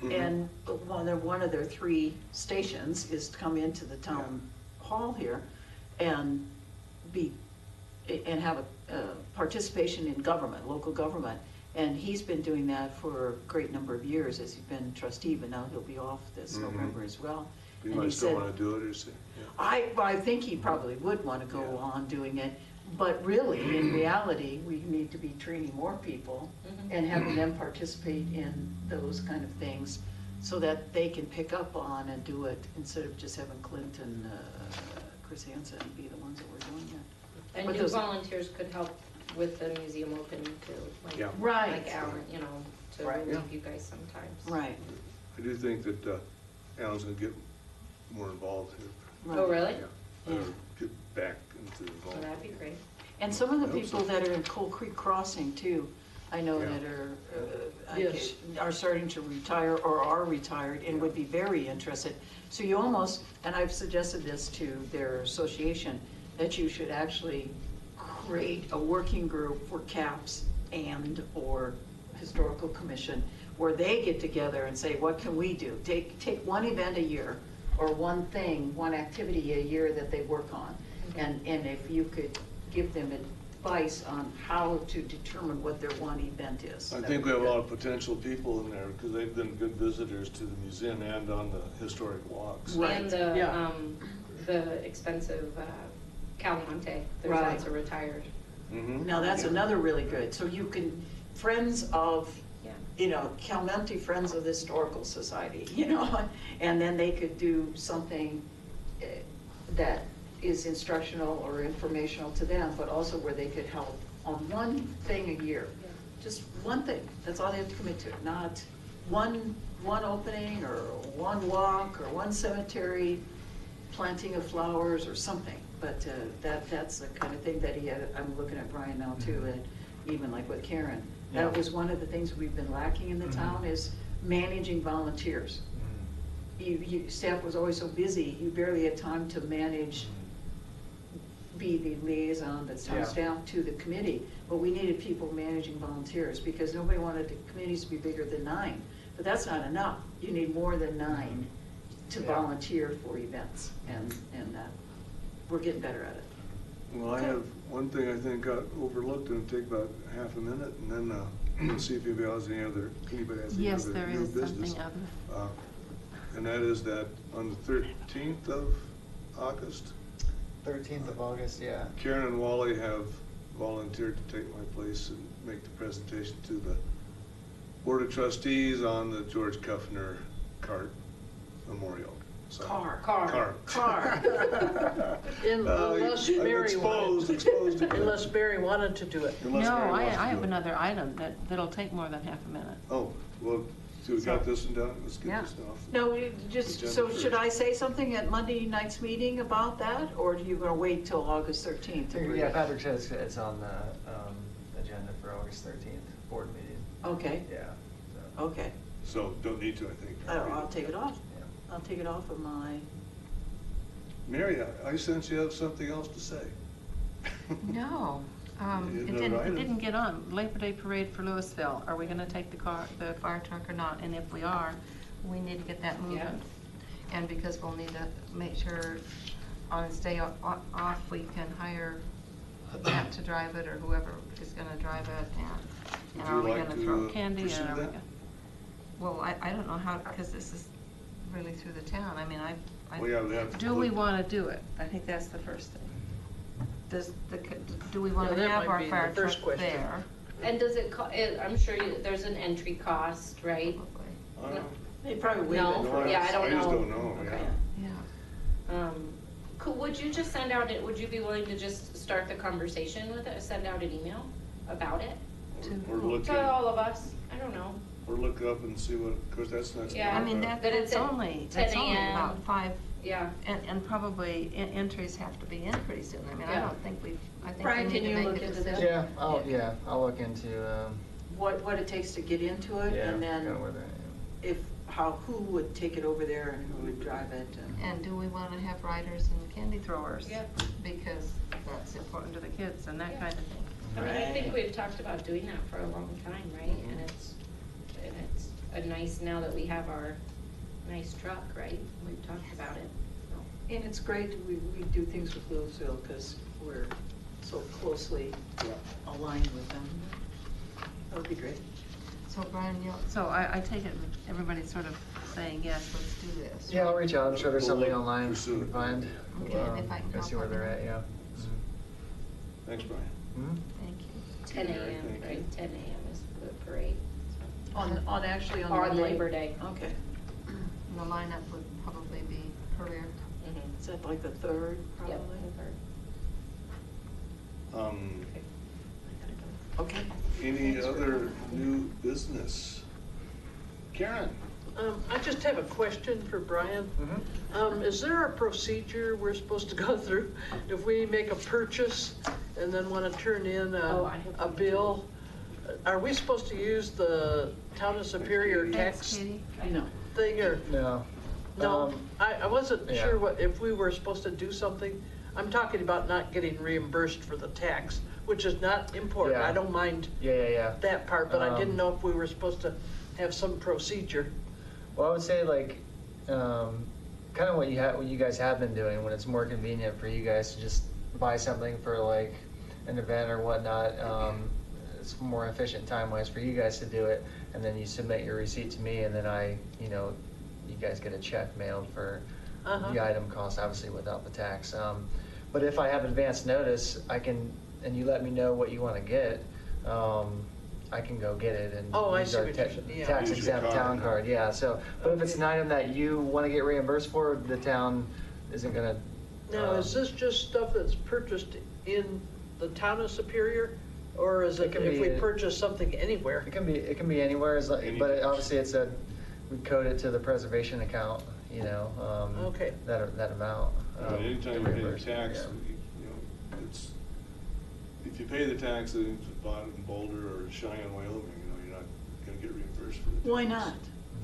Speaker 9: and one of their 3 stations is to come into the town hall here and have a participation in government, local government. And he's been doing that for a great number of years as he's been trustee, but now he'll be off this November as well.
Speaker 1: You
Speaker 9: And
Speaker 1: might
Speaker 9: he
Speaker 1: still
Speaker 9: said-
Speaker 1: want to do it, or say,
Speaker 9: I think he probably would want to go on doing it, but really, in reality, we need to be training more people and having them participate in those kind of things so that they can pick up on and do it instead of just having Clint and Chris Hansen be the ones that were doing it.
Speaker 10: And
Speaker 9: But
Speaker 10: new
Speaker 9: those-
Speaker 10: volunteers could help with the museum opening too, like
Speaker 9: Right.
Speaker 10: Alan, to
Speaker 9: Right.
Speaker 10: relieve you guys sometimes.
Speaker 9: Right.
Speaker 1: I do think that Alan's gonna get more involved here.
Speaker 10: Oh, really?
Speaker 1: Yeah. Get back into the
Speaker 10: Well,
Speaker 1: involvement.
Speaker 10: that'd be great.
Speaker 9: And some of the
Speaker 1: I hope
Speaker 9: people
Speaker 1: so.
Speaker 9: that are in Coal Creek Crossing too, I know
Speaker 1: Yeah.
Speaker 9: that
Speaker 3: Yes.
Speaker 9: are starting to retire or are retired and would be very interested. So you almost, and I've suggested this to their association, that you should actually create a working group for CAPS or Historical Commission, where they get together and say, what can we do? Take one event a year, or one thing, one activity a year that they work on. And if you could give them advice on how to determine what their one event is.
Speaker 1: I
Speaker 9: that
Speaker 1: think we
Speaker 9: would
Speaker 1: have a
Speaker 9: be
Speaker 1: lot of potential people in there, because they've been good visitors to the museum and on the historic walks.
Speaker 9: Right.
Speaker 10: And the expensive Calmonte, there's
Speaker 9: Right.
Speaker 10: lots of retired.
Speaker 1: Mhm.
Speaker 9: Now, that's another really good, so you can, Friends of,
Speaker 10: Yeah.
Speaker 9: Calmenti Friends of the Historical Society, and then they could do something that is instructional or informational to them, but also where they could help on one thing a year. Just one thing, that's all they have to commit to, not one opening, or one walk, or one cemetery, planting of flowers, or something. But that's the kind of thing that I'm looking at Brian now too, and even like with Karen. That was one of the things we've been lacking in the town, is managing volunteers. Staff was always so busy, you barely had time to manage, be the liaison, that's town staff to the committee. But we needed people managing volunteers, because nobody wanted the committees to be bigger than 9. But that's not enough. You need more than 9 to volunteer for events, and we're getting better at it.
Speaker 1: Well, I have one thing I think got overlooked, and it'll take about half a minute, and then we'll see if anybody has any other
Speaker 2: Yes, there
Speaker 1: new
Speaker 2: is
Speaker 1: business.
Speaker 2: something other.
Speaker 1: And that is that on the 13th of August,
Speaker 5: 13th of August, yeah.
Speaker 1: Karen and Wally have volunteered to take my place and make the presentation to the Board of Trustees on the George Kuffner cart memorial. So-
Speaker 9: Car.
Speaker 3: Unless
Speaker 1: I'm
Speaker 3: Mary
Speaker 1: exposed again.
Speaker 3: Unless Barry wanted to do it.
Speaker 1: Unless
Speaker 2: No,
Speaker 1: Mary wants to
Speaker 2: I
Speaker 1: do
Speaker 2: have
Speaker 1: it.
Speaker 2: another item that'll take more than half a minute.
Speaker 1: Oh, well, so we got this one done, let's get
Speaker 2: Yeah.
Speaker 1: this off.
Speaker 9: No, so should I say something at Monday night's meeting about that, or are you gonna wait till August 13th?
Speaker 5: Yeah, Patrick says it's on the agenda for August 13th, board meeting.
Speaker 9: Okay,
Speaker 5: Yeah.
Speaker 9: okay.
Speaker 1: So don't need to, I think.
Speaker 9: I'll take it off.
Speaker 5: Yeah.
Speaker 9: I'll take it off of my,
Speaker 1: Mary, I sense you have something else to say.
Speaker 2: No,
Speaker 1: You
Speaker 2: it
Speaker 1: have
Speaker 2: didn't,
Speaker 1: another
Speaker 2: it
Speaker 1: item?
Speaker 2: didn't get on. Labor Day Parade for Louisville, are we gonna take the fire truck or not? And if we are, we need to get that moving.
Speaker 10: Yeah.
Speaker 2: And because we'll need to make sure on its day off, we can hire Matt to drive it, or whoever is gonna drive it, and
Speaker 1: Would
Speaker 2: are we
Speaker 1: you like
Speaker 2: gonna
Speaker 1: to,
Speaker 2: throw candy,
Speaker 1: pursue
Speaker 2: and are we
Speaker 1: that?
Speaker 2: gonna? Well, I don't know how, because this is really through the town. I mean,
Speaker 1: Well, yeah, we have to
Speaker 2: Do we
Speaker 1: look-
Speaker 2: want to do it? I think that's the first thing. Do we want
Speaker 3: Yeah,
Speaker 2: to
Speaker 3: that
Speaker 2: have
Speaker 3: might
Speaker 2: our
Speaker 3: be the
Speaker 2: fire truck
Speaker 3: first question.
Speaker 2: there?
Speaker 10: And does it, I'm sure there's an entry cost, right?
Speaker 2: Probably.
Speaker 9: They probably waive
Speaker 10: No.
Speaker 9: it.
Speaker 1: No,
Speaker 10: Yeah, I don't
Speaker 1: just
Speaker 10: know.
Speaker 1: don't know, yeah.
Speaker 10: Okay.
Speaker 2: Yeah.
Speaker 10: Would you just send out, would you be willing to just start the conversation with it, send out an email about it?
Speaker 1: Or look
Speaker 10: To
Speaker 1: at,
Speaker 10: all of us, I don't know.
Speaker 1: or look up and see what, of course, that's next.
Speaker 10: Yeah.
Speaker 2: I mean,
Speaker 1: month.
Speaker 10: But it's
Speaker 2: that's
Speaker 10: at
Speaker 2: only
Speaker 10: 10
Speaker 2: about
Speaker 10: a.m..
Speaker 2: 5,
Speaker 10: Yeah.
Speaker 2: and probably entries have to be in pretty soon. I mean, I
Speaker 10: Yeah.
Speaker 2: don't think I think
Speaker 9: Brian,
Speaker 2: we need
Speaker 9: can
Speaker 2: to
Speaker 9: you
Speaker 2: make
Speaker 9: look
Speaker 2: a
Speaker 9: into this?
Speaker 2: decision.
Speaker 5: Yeah, I'll look into,
Speaker 9: What it takes to get into it,
Speaker 5: yeah,
Speaker 9: and
Speaker 5: kinda
Speaker 9: then
Speaker 5: where they're at.
Speaker 9: who would take it over there and who would drive it, and.
Speaker 2: And do we want to have riders and candy throwers?
Speaker 10: Yep.
Speaker 2: Because that's important to the kids and that
Speaker 10: Yeah.
Speaker 2: kind of thing.
Speaker 10: I mean, I think we've talked about doing that for a long time, right? And it's a nice, now that we have our nice truck, right? We've talked about it, so.
Speaker 9: And it's great, we do things with Louisville because we're so closely aligned with them. That would be great.
Speaker 2: So Brian, so I take it everybody's sort of saying, yes, let's do this.
Speaker 5: Yeah, I'll reach out, I'm sure there's something
Speaker 1: We'll
Speaker 5: online we
Speaker 1: pursue
Speaker 5: can
Speaker 1: it.
Speaker 5: find.
Speaker 2: Okay, and if I can
Speaker 5: Go see
Speaker 2: help,
Speaker 5: where they're
Speaker 2: let
Speaker 5: at,
Speaker 2: me
Speaker 5: yeah.
Speaker 1: Thanks, Brian.
Speaker 5: Mhm.
Speaker 2: Thank you.
Speaker 10: 10
Speaker 1: All right,
Speaker 10: a.m.,
Speaker 1: thank you.
Speaker 10: right? 10 a.m. is the parade.
Speaker 9: Actually on
Speaker 10: Or on
Speaker 9: Monday?
Speaker 10: Labor Day.
Speaker 9: Okay.
Speaker 2: And the lineup would probably be career.
Speaker 10: Mhm.
Speaker 9: Is that like the third,
Speaker 10: Yep.
Speaker 9: probably? Okay.
Speaker 1: Any other new business? Karen?
Speaker 3: I just have a question for Brian. Is there a procedure we're supposed to go through if we make a purchase and then want to turn in
Speaker 10: Oh, I have
Speaker 3: a
Speaker 10: one.
Speaker 3: bill? Are we supposed to use the Town of Superior
Speaker 2: Thanks,
Speaker 3: tax
Speaker 2: Katie.
Speaker 9: No.
Speaker 3: thing or?
Speaker 5: No.
Speaker 3: No, I wasn't
Speaker 5: yeah.
Speaker 3: sure if we were supposed to do something. I'm talking about not getting reimbursed for the tax, which is not important.
Speaker 5: Yeah.
Speaker 3: I don't mind
Speaker 5: Yeah.
Speaker 3: that part, but I didn't
Speaker 5: Um,
Speaker 3: know if we were supposed to have some procedure.
Speaker 5: Well, I would say like, kind of what you guys have been doing when it's more convenient for you guys to just buy something for like an event or whatnot. It's more efficient time-wise for you guys to do it, and then you submit your receipt to me, and then you guys get a check mailed for the item cost, obviously without the tax. But if I have advance notice, and you let me know what you want to get, I can go get it and
Speaker 3: Oh, I
Speaker 5: use
Speaker 3: see
Speaker 5: our
Speaker 3: what you're saying, yeah.
Speaker 5: tax
Speaker 1: Use your
Speaker 5: exempt
Speaker 1: card.
Speaker 5: town card, yeah, so, but if it's an item that you want to get reimbursed for, the town isn't gonna.
Speaker 3: Now, is this just stuff that's purchased in the Town of Superior? Or is
Speaker 5: It
Speaker 3: it
Speaker 5: can
Speaker 3: if
Speaker 5: be
Speaker 3: we
Speaker 5: a-
Speaker 3: purchase something anywhere?
Speaker 5: It can be anywhere,
Speaker 1: Any
Speaker 5: but
Speaker 1: tax.
Speaker 5: obviously we code it to the preservation account,
Speaker 3: Okay.
Speaker 5: that amount.
Speaker 1: Anytime
Speaker 5: to
Speaker 1: you pay the
Speaker 5: reimburse,
Speaker 1: tax,
Speaker 5: yeah.
Speaker 1: it's, if you pay the tax that it's bought in Boulder or Cheyenne, Wyoming, you're not gonna get reimbursed for the tax.
Speaker 9: Why not?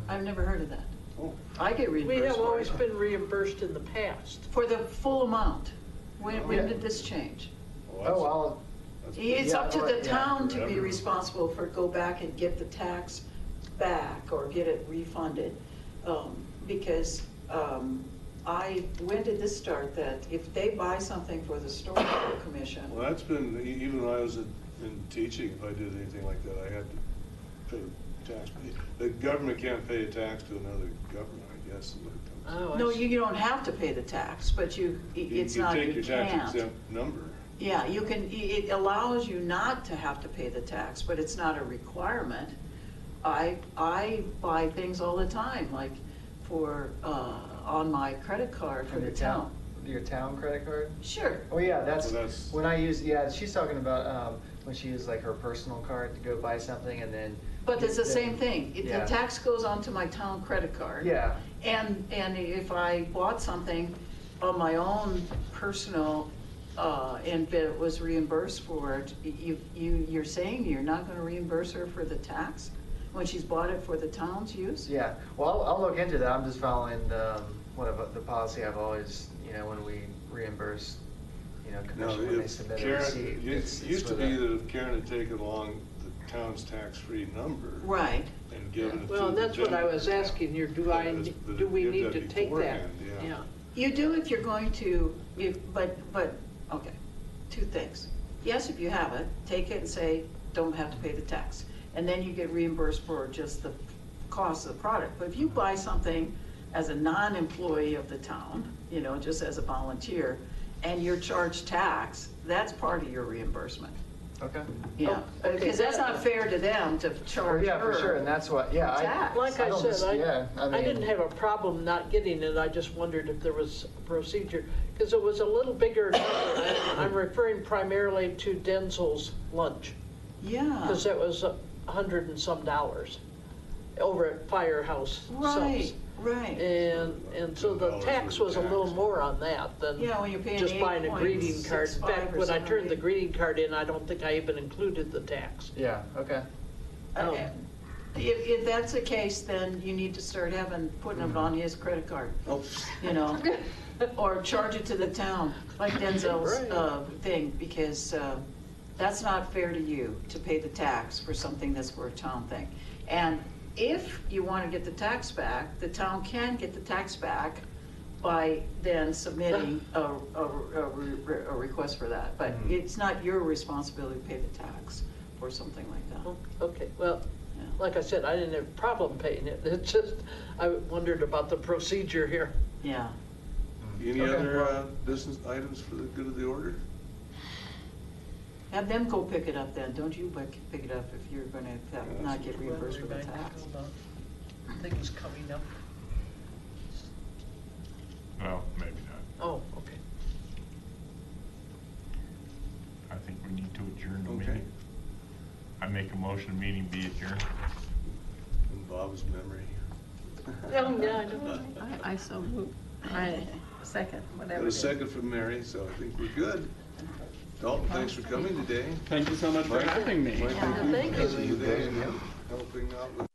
Speaker 9: I've never heard of that.
Speaker 1: Oh,
Speaker 9: I get
Speaker 3: We
Speaker 9: reimbursed
Speaker 3: have
Speaker 9: for
Speaker 3: always
Speaker 9: it.
Speaker 3: been reimbursed in the past.
Speaker 9: For the full amount. When
Speaker 5: Yeah.
Speaker 9: did this change?
Speaker 5: Oh, well,
Speaker 1: that's
Speaker 9: It's
Speaker 5: Yeah,
Speaker 9: up to
Speaker 5: or-
Speaker 9: the
Speaker 5: yeah,
Speaker 9: town to be
Speaker 1: forever.
Speaker 9: responsible for, go back and get the tax back or get it refunded. Because when did this start? That if they buy something for the historical commission,
Speaker 1: Well, that's been, even when I was in teaching, if I did anything like that, I had to pay tax. The government can't pay a tax to another government, I guess, is what it comes to.
Speaker 3: Oh, I
Speaker 9: no,
Speaker 3: see.
Speaker 9: you don't have to pay the tax, but it's not, you
Speaker 1: You take your tax
Speaker 9: can't.
Speaker 1: exempt number.
Speaker 9: Yeah, you can, it allows you not to have to pay the tax, but it's not a requirement. I buy things all the time, like on my credit card for
Speaker 5: from
Speaker 9: the
Speaker 5: your
Speaker 9: town.
Speaker 5: your town credit card?
Speaker 9: Sure.
Speaker 5: Oh, yeah, that's,
Speaker 1: Well, that's-
Speaker 5: when she's talking about, when she used like her personal card to go buy something and then.
Speaker 9: But it's the
Speaker 5: then-
Speaker 9: same thing. The
Speaker 5: Yeah.
Speaker 9: tax goes onto my town credit card.
Speaker 5: Yeah,
Speaker 9: And if I bought something on my own personal, and it was reimbursed for it, you're saying you're not gonna reimburse her for the tax when she's bought it for the town's use?
Speaker 5: yeah, well, I'll look into that, I'm just following the policy I've always, when we reimburse,
Speaker 1: Now,
Speaker 5: commission when they
Speaker 1: if
Speaker 5: submit a
Speaker 1: Karen,
Speaker 5: receipt.
Speaker 1: it
Speaker 5: it's
Speaker 1: used to
Speaker 5: for
Speaker 1: be
Speaker 5: the-
Speaker 1: that if Karen had taken along the town's tax-free number
Speaker 9: Right.
Speaker 1: and given it to the
Speaker 3: Well, that's what I
Speaker 1: general-
Speaker 3: was asking you, do we
Speaker 1: you
Speaker 3: need
Speaker 1: have
Speaker 3: to
Speaker 1: that
Speaker 3: take that?
Speaker 1: beforehand, yeah.
Speaker 9: You do if you're going to, okay, two things. Yes, if you have it, take it and say, don't have to pay the tax. And then you get reimbursed for just the cost of the product. But if you buy something as a non-employee of the town, you know, just as a volunteer, and you're charged tax, that's part of your reimbursement.
Speaker 5: Okay.
Speaker 9: Yeah,
Speaker 3: okay,
Speaker 9: because that's not fair to them to charge
Speaker 5: Yeah, for
Speaker 9: her
Speaker 5: sure, and that's what, yeah.
Speaker 9: tax.
Speaker 3: Like I
Speaker 5: don't
Speaker 3: said,
Speaker 5: yeah,
Speaker 3: I didn't have a problem not getting it, I just wondered if there was a procedure, because it was a little bigger number, and I'm referring primarily to Denzel's lunch,
Speaker 9: Yeah,
Speaker 3: because that was $100 and some over at Firehouse
Speaker 9: right,
Speaker 3: Subs.
Speaker 9: right.
Speaker 3: And so the tax was a little more on that than
Speaker 9: Yeah, when you're paying
Speaker 3: just buying a greeting card. In
Speaker 9: 8.65
Speaker 3: fact,
Speaker 9: or
Speaker 3: when I
Speaker 9: something.
Speaker 3: turned the greeting card in, I don't think I even included the tax.
Speaker 5: Yeah, okay.
Speaker 3: Oh.
Speaker 9: If that's the case, then you need to start putting it on his credit card,
Speaker 1: Oh,
Speaker 9: you know? Or charge it to the town, like Denzel's thing, because that's not fair to you to pay the tax for something that's for a town thing. And if you want to get the tax back, the town can get the tax back by then submitting a request for that. But it's not your responsibility to pay the tax for something like that.
Speaker 3: Okay, well,
Speaker 9: Yeah.
Speaker 3: like I said, I didn't have a problem paying it. It's just, I wondered about the procedure here.
Speaker 9: Yeah.
Speaker 1: any
Speaker 5: Okay.
Speaker 1: other business items for the good of the order?
Speaker 9: Have them go pick it up then, don't you pick it up if you're gonna not get reimbursed for the tax.
Speaker 3: Hold on. I think it's coming up.
Speaker 4: Well, maybe not.
Speaker 3: Oh, okay.
Speaker 4: I think we need to adjourn the
Speaker 1: Okay.
Speaker 4: meeting. I make a motion, meeting be adjourned.
Speaker 1: In Bob's memory.
Speaker 3: Oh, no.
Speaker 2: I so move. I second, whatever
Speaker 1: Got
Speaker 2: it
Speaker 1: a
Speaker 2: is.
Speaker 1: second from Mary, so I think we're good. Dalton, thanks for coming today.
Speaker 8: Thank you so much for having me.
Speaker 1: Mike,
Speaker 3: Thank you.
Speaker 1: Helping out with